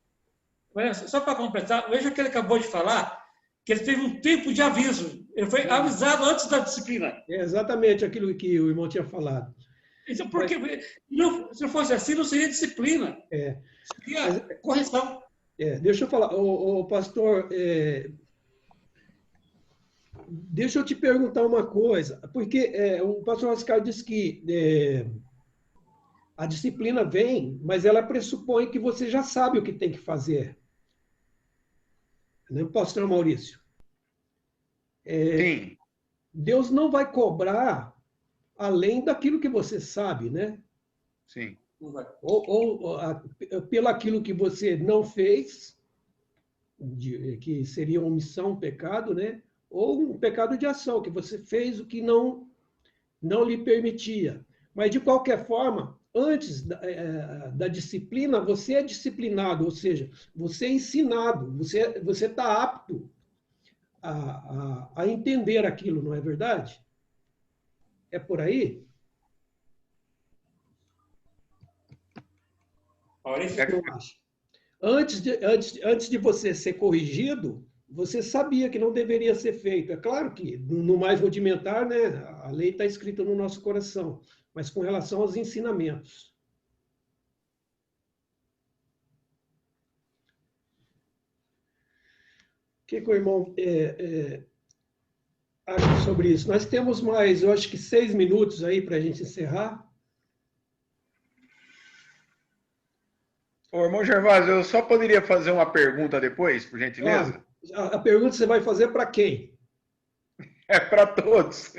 só para completar, veja que ele acabou de falar, que ele teve um tempo de aviso. Ele foi avisado antes da disciplina. É exatamente aquilo que o irmão tinha falado. Então, porque se não fosse assim, não seria disciplina. Seria correção. Deixa eu falar, pastor, deixa eu te perguntar uma coisa, porque o pastor Oscar disse que a disciplina vem, mas ela pressupõe que você já sabe o que tem que fazer. Né, pastor Maurício? Sim. Deus não vai cobrar além daquilo que você sabe, né? Sim. Ou pelo aquilo que você não fez, que seria omissão, pecado, né? Ou um pecado de ação, que você fez o que não lhe permitia. Mas, de qualquer forma, antes da disciplina, você é disciplinado, ou seja, você é ensinado, você está apto a entender aquilo, não é verdade? É por aí? Maurício, Eu acho. Antes de você ser corrigido, você sabia que não deveria ser feito. É claro que, no mais rudimentar, né, a lei está escrita no nosso coração, mas com relação aos ensinamentos. O que o irmão acha sobre isso? Nós temos mais, eu acho que 6 minutos aí para a gente encerrar. Ô, irmão Gervásio, eu só poderia fazer uma pergunta depois, por gentileza? A pergunta você vai fazer para quem? É para todos.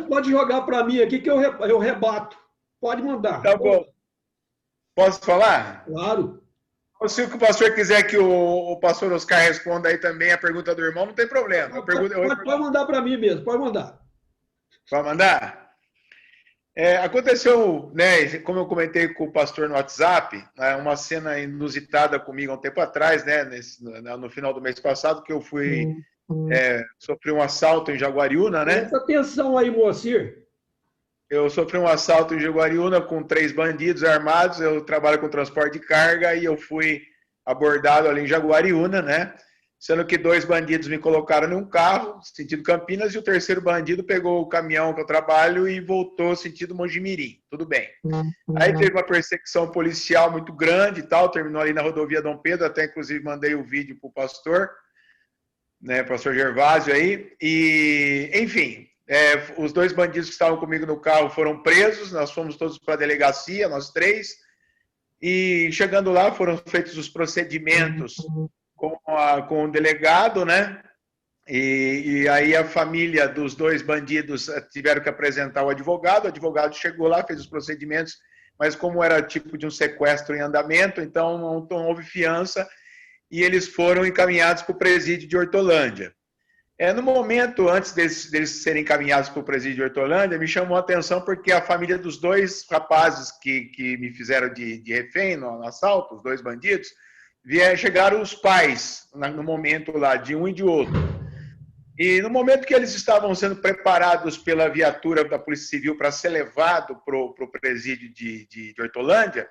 Pode jogar para mim aqui que eu rebato. Pode mandar. Tá bom. Posso falar? Claro. Se o pastor quiser que o pastor Oscar responda aí também a pergunta do irmão, não tem problema. Pode mandar para mim mesmo, pode mandar. Pode mandar? Aconteceu, né, como eu comentei com o pastor no WhatsApp, uma cena inusitada comigo há um tempo atrás, né, no final do mês passado, que eu sofri um assalto em Jaguariúna, né? Presta atenção aí, Moacir. Eu sofri um assalto em Jaguariúna com 3 bandidos armados. Eu trabalho com transporte de carga e eu fui abordado ali em Jaguariúna, né? Sendo que 2 bandidos me colocaram em um carro, sentido Campinas, e o terceiro bandido pegou o caminhão que eu trabalho e voltou sentido Mojimirim. Tudo bem. Aí teve uma perseguição policial muito grande e tal, terminou ali na rodovia Dom Pedro, até inclusive mandei o vídeo para o pastor, né, pastor Gervásio aí, e enfim, os 2 bandidos que estavam comigo no carro foram presos, nós fomos todos para a delegacia, nós 3, e chegando lá foram feitos os procedimentos com o delegado, né? E aí a família dos 2 bandidos tiveram que apresentar o advogado chegou lá, fez os procedimentos, mas como era tipo de um sequestro em andamento, então não houve fiança e eles foram encaminhados para o presídio de Hortolândia. No momento, antes deles serem encaminhados para o presídio de Hortolândia, me chamou a atenção porque a família dos 2 rapazes que me fizeram de refém no assalto, os 2 bandidos, chegaram os pais no momento lá, de um e de outro. E no momento que eles estavam sendo preparados pela viatura da Polícia Civil para ser levado para o presídio de Hortolândia,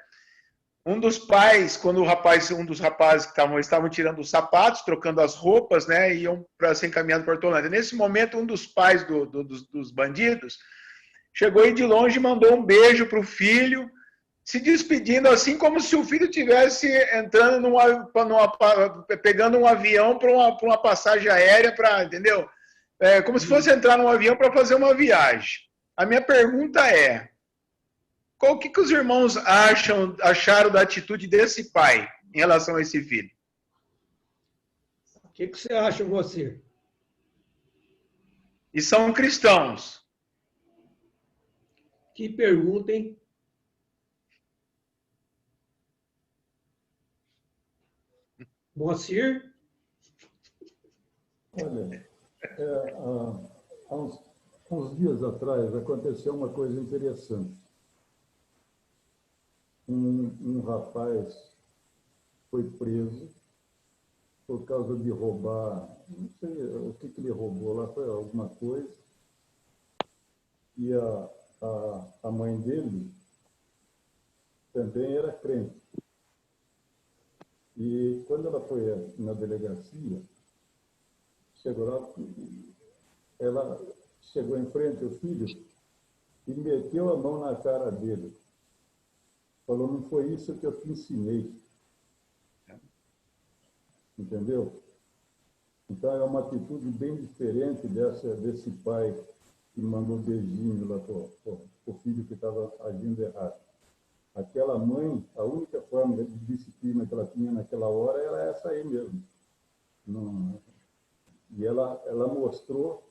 um dos pais, quando um dos rapazes que estavam tirando os sapatos, trocando as roupas, né, iam para ser encaminhado para Hortolândia. Nesse momento, um dos pais dos bandidos chegou e de longe mandou um beijo para o filho, se despedindo assim como se o filho estivesse entrando pegando um avião para uma passagem aérea, entendeu? Como se fosse entrar num avião para fazer uma viagem. A minha pergunta é, o que os irmãos acharam da atitude desse pai em relação a esse filho? O que você acha, você? E são cristãos. Que pergunta, hein? Moacir? Olha, há uns dias atrás aconteceu uma coisa interessante. Um rapaz foi preso por causa de roubar, não sei o que ele roubou lá, foi alguma coisa, e a mãe dele também era crente. E quando ela foi na delegacia, chegou lá, ela chegou em frente ao filho e meteu a mão na cara dele. Falou, não foi isso que eu te ensinei. Entendeu? Então é uma atitude bem diferente desse pai que mandou beijinho lá para o filho que estava agindo errado. Aquela mãe, a única forma de disciplina que ela tinha naquela hora era essa aí mesmo. E ela mostrou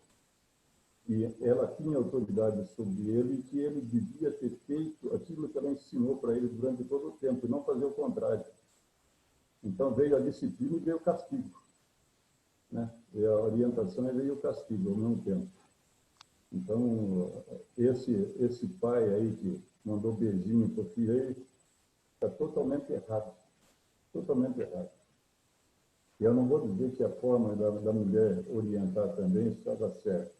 que ela tinha autoridade sobre ele e que ele devia ter feito aquilo que ela ensinou para ele durante todo o tempo, e não fazer o contrário. Então veio a disciplina e veio o castigo. Né? E a orientação e veio o castigo ao mesmo tempo. Então, esse pai aí que mandou beijinho para o filho aí, está totalmente errado. Totalmente errado. E eu não vou dizer que a forma da mulher orientar também estava certa,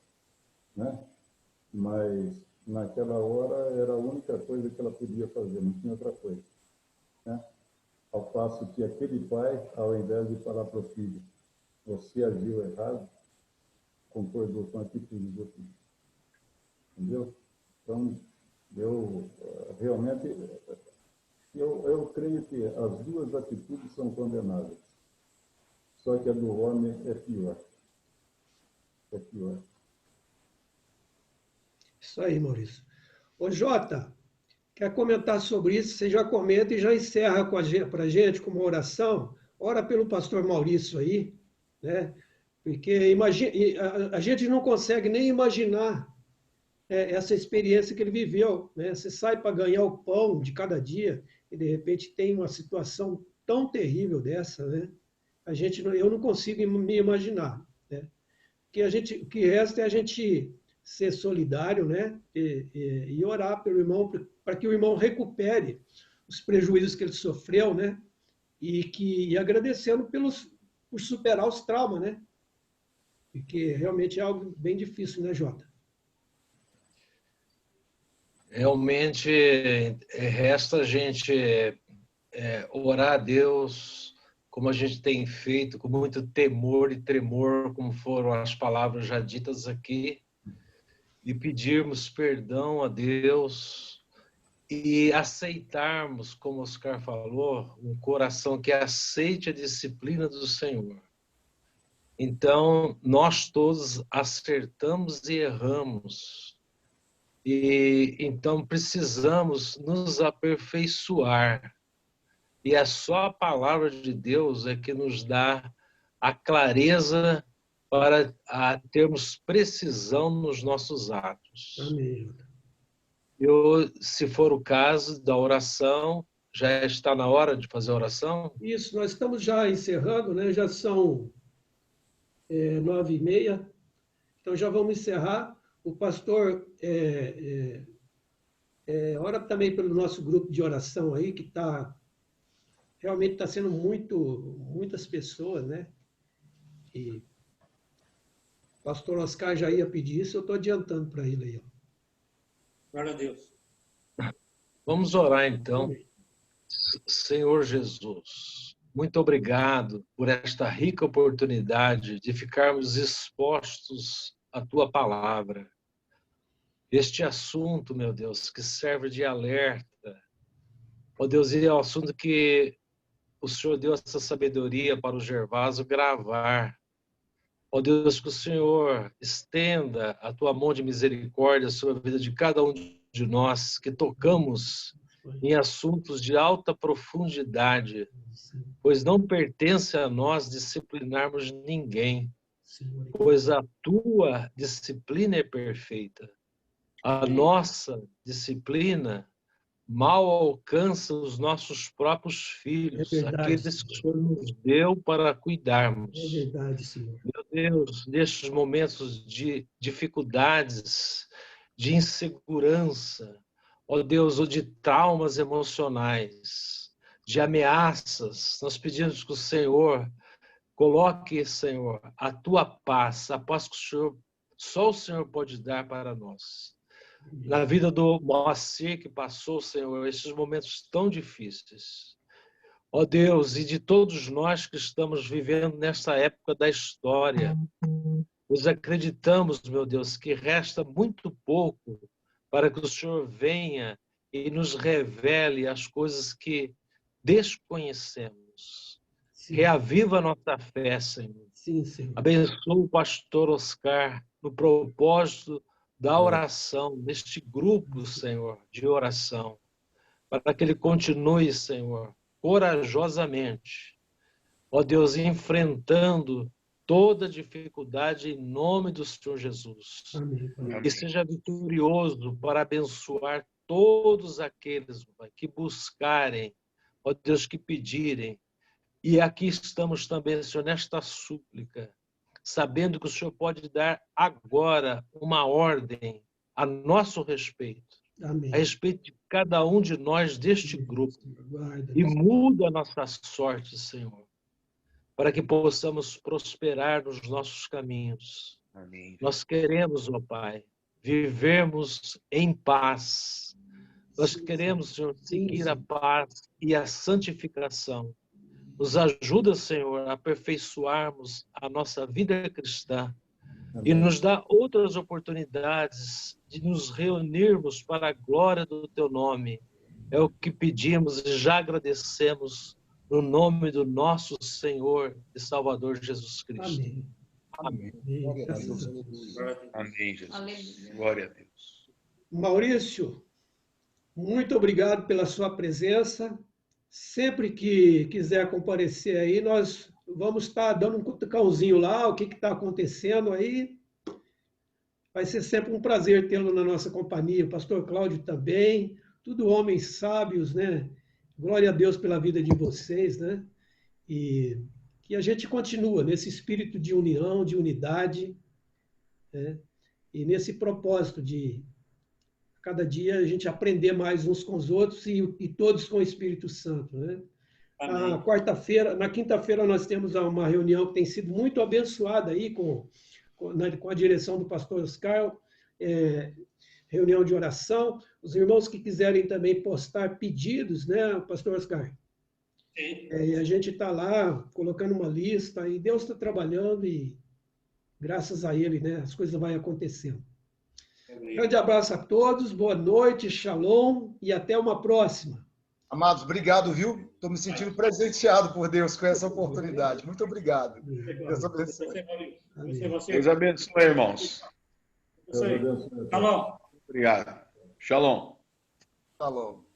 né? Mas naquela hora era a única coisa que ela podia fazer, não tinha outra coisa, né? Ao passo que aquele pai, ao invés de falar para o filho, você agiu errado, concordou com a atitude do filho. Entendeu? Então, eu realmente, eu creio que as duas atitudes são condenáveis. Só que a do homem é pior. É pior. Isso aí, Maurício. Ô, Jota, quer comentar sobre isso? Você já comenta e já encerra para a gente com uma oração. Ora pelo pastor Maurício aí, né? Porque a gente não consegue nem imaginar essa experiência que ele viveu, né? Você sai para ganhar o pão de cada dia e, de repente, tem uma situação tão terrível dessa, né? Eu não consigo me imaginar, né? O que resta é a gente ser solidário, né? E orar pelo irmão, para que o irmão recupere os prejuízos que ele sofreu, né? E agradecendo por superar os traumas, né? Porque realmente é algo bem difícil, né, Jota? Realmente resta a gente orar a Deus como a gente tem feito, com muito temor e tremor, como foram as palavras já ditas aqui, e pedirmos perdão a Deus e aceitarmos, como Oscar falou, um coração que aceite a disciplina do Senhor. Então, nós todos acertamos e erramos. E então precisamos nos aperfeiçoar. E é só a palavra de Deus é que nos dá a clareza para termos precisão nos nossos atos. Amém. Se for o caso da oração, já está na hora de fazer a oração? Isso, nós estamos já encerrando, né? Já são 9h30, então já vamos encerrar. O pastor ora também pelo nosso grupo de oração aí, que realmente está sendo muitas pessoas, né? E o pastor Oscar já ia pedir isso, eu estou adiantando para ele aí. Ó. Glória a Deus. Vamos orar então. Senhor Jesus, muito obrigado por esta rica oportunidade de ficarmos expostos à Tua palavra. Este assunto, meu Deus, que serve de alerta. Ó Deus, é o assunto que o Senhor deu essa sabedoria para o Gervásio gravar. Ó Deus, que o Senhor estenda a Tua mão de misericórdia sobre a vida de cada um de nós que tocamos em assuntos de alta profundidade, pois não pertence a nós disciplinarmos ninguém, pois a Tua disciplina é perfeita. A nossa disciplina mal alcança os nossos próprios filhos, aqueles que o Senhor nos deu para cuidarmos. É verdade, Senhor. Meu Deus, nestes momentos de dificuldades, de insegurança, ó Deus, ou de traumas emocionais, de ameaças, nós pedimos que o Senhor coloque, Senhor, a Tua paz, a paz que só o Senhor pode dar para nós. Na vida do Moacir que passou, Senhor, esses momentos tão difíceis. Ó Deus, e de todos nós que estamos vivendo nesta época da história, nós acreditamos, meu Deus, que resta muito pouco para que o Senhor venha e nos revele as coisas que desconhecemos. Sim. Reaviva a nossa fé, Senhor. Sim, Senhor. Abençoa o pastor Oscar no propósito da oração, deste grupo, Senhor, de oração, para que ele continue, Senhor, corajosamente, ó Deus, enfrentando toda dificuldade em nome do Senhor Jesus. Amém. E seja vitorioso para abençoar todos aqueles que buscarem, ó Deus, que pedirem. E aqui estamos também, Senhor, nesta súplica, sabendo que o Senhor pode dar agora uma ordem a nosso respeito, Amém. A respeito de cada um de nós deste grupo. E muda a nossa sorte, Senhor, para que possamos prosperar nos nossos caminhos. Amém. Nós queremos, ó Pai, vivermos em paz. Nós queremos, Senhor, seguir a paz e a santificação. Nos ajuda, Senhor, a aperfeiçoarmos a nossa vida cristã. Amém. E nos dá outras oportunidades de nos reunirmos para a glória do Teu nome. É o que pedimos e já agradecemos no nome do nosso Senhor e Salvador Jesus Cristo. Amém. Amém. Amém, Jesus. Glória a Deus. Maurício, muito obrigado pela sua presença. Sempre que quiser comparecer aí, nós vamos estar dando um cutucãozinho lá, o que está acontecendo aí. Vai ser sempre um prazer tê-lo na nossa companhia. O pastor Cláudio também, tudo homens sábios, né? Glória a Deus pela vida de vocês, né? E que a gente continua nesse espírito de união, de unidade, né? E nesse propósito de cada dia a gente aprender mais uns com os outros e todos com o Espírito Santo, né? Na quinta-feira nós temos uma reunião que tem sido muito abençoada aí com a direção do pastor Oscar. reunião de oração. Os irmãos que quiserem também postar pedidos, né, pastor Oscar? Sim. E a gente está lá colocando uma lista, e Deus está trabalhando, e graças a Ele, né, as coisas vão acontecendo. Grande abraço a todos, boa noite, shalom, e até uma próxima. Amados, obrigado, viu? Estou me sentindo presenteado por Deus com essa oportunidade. Muito obrigado. Deus abençoe. Deus abençoe, irmãos. Shalom. Obrigado. Shalom. Shalom.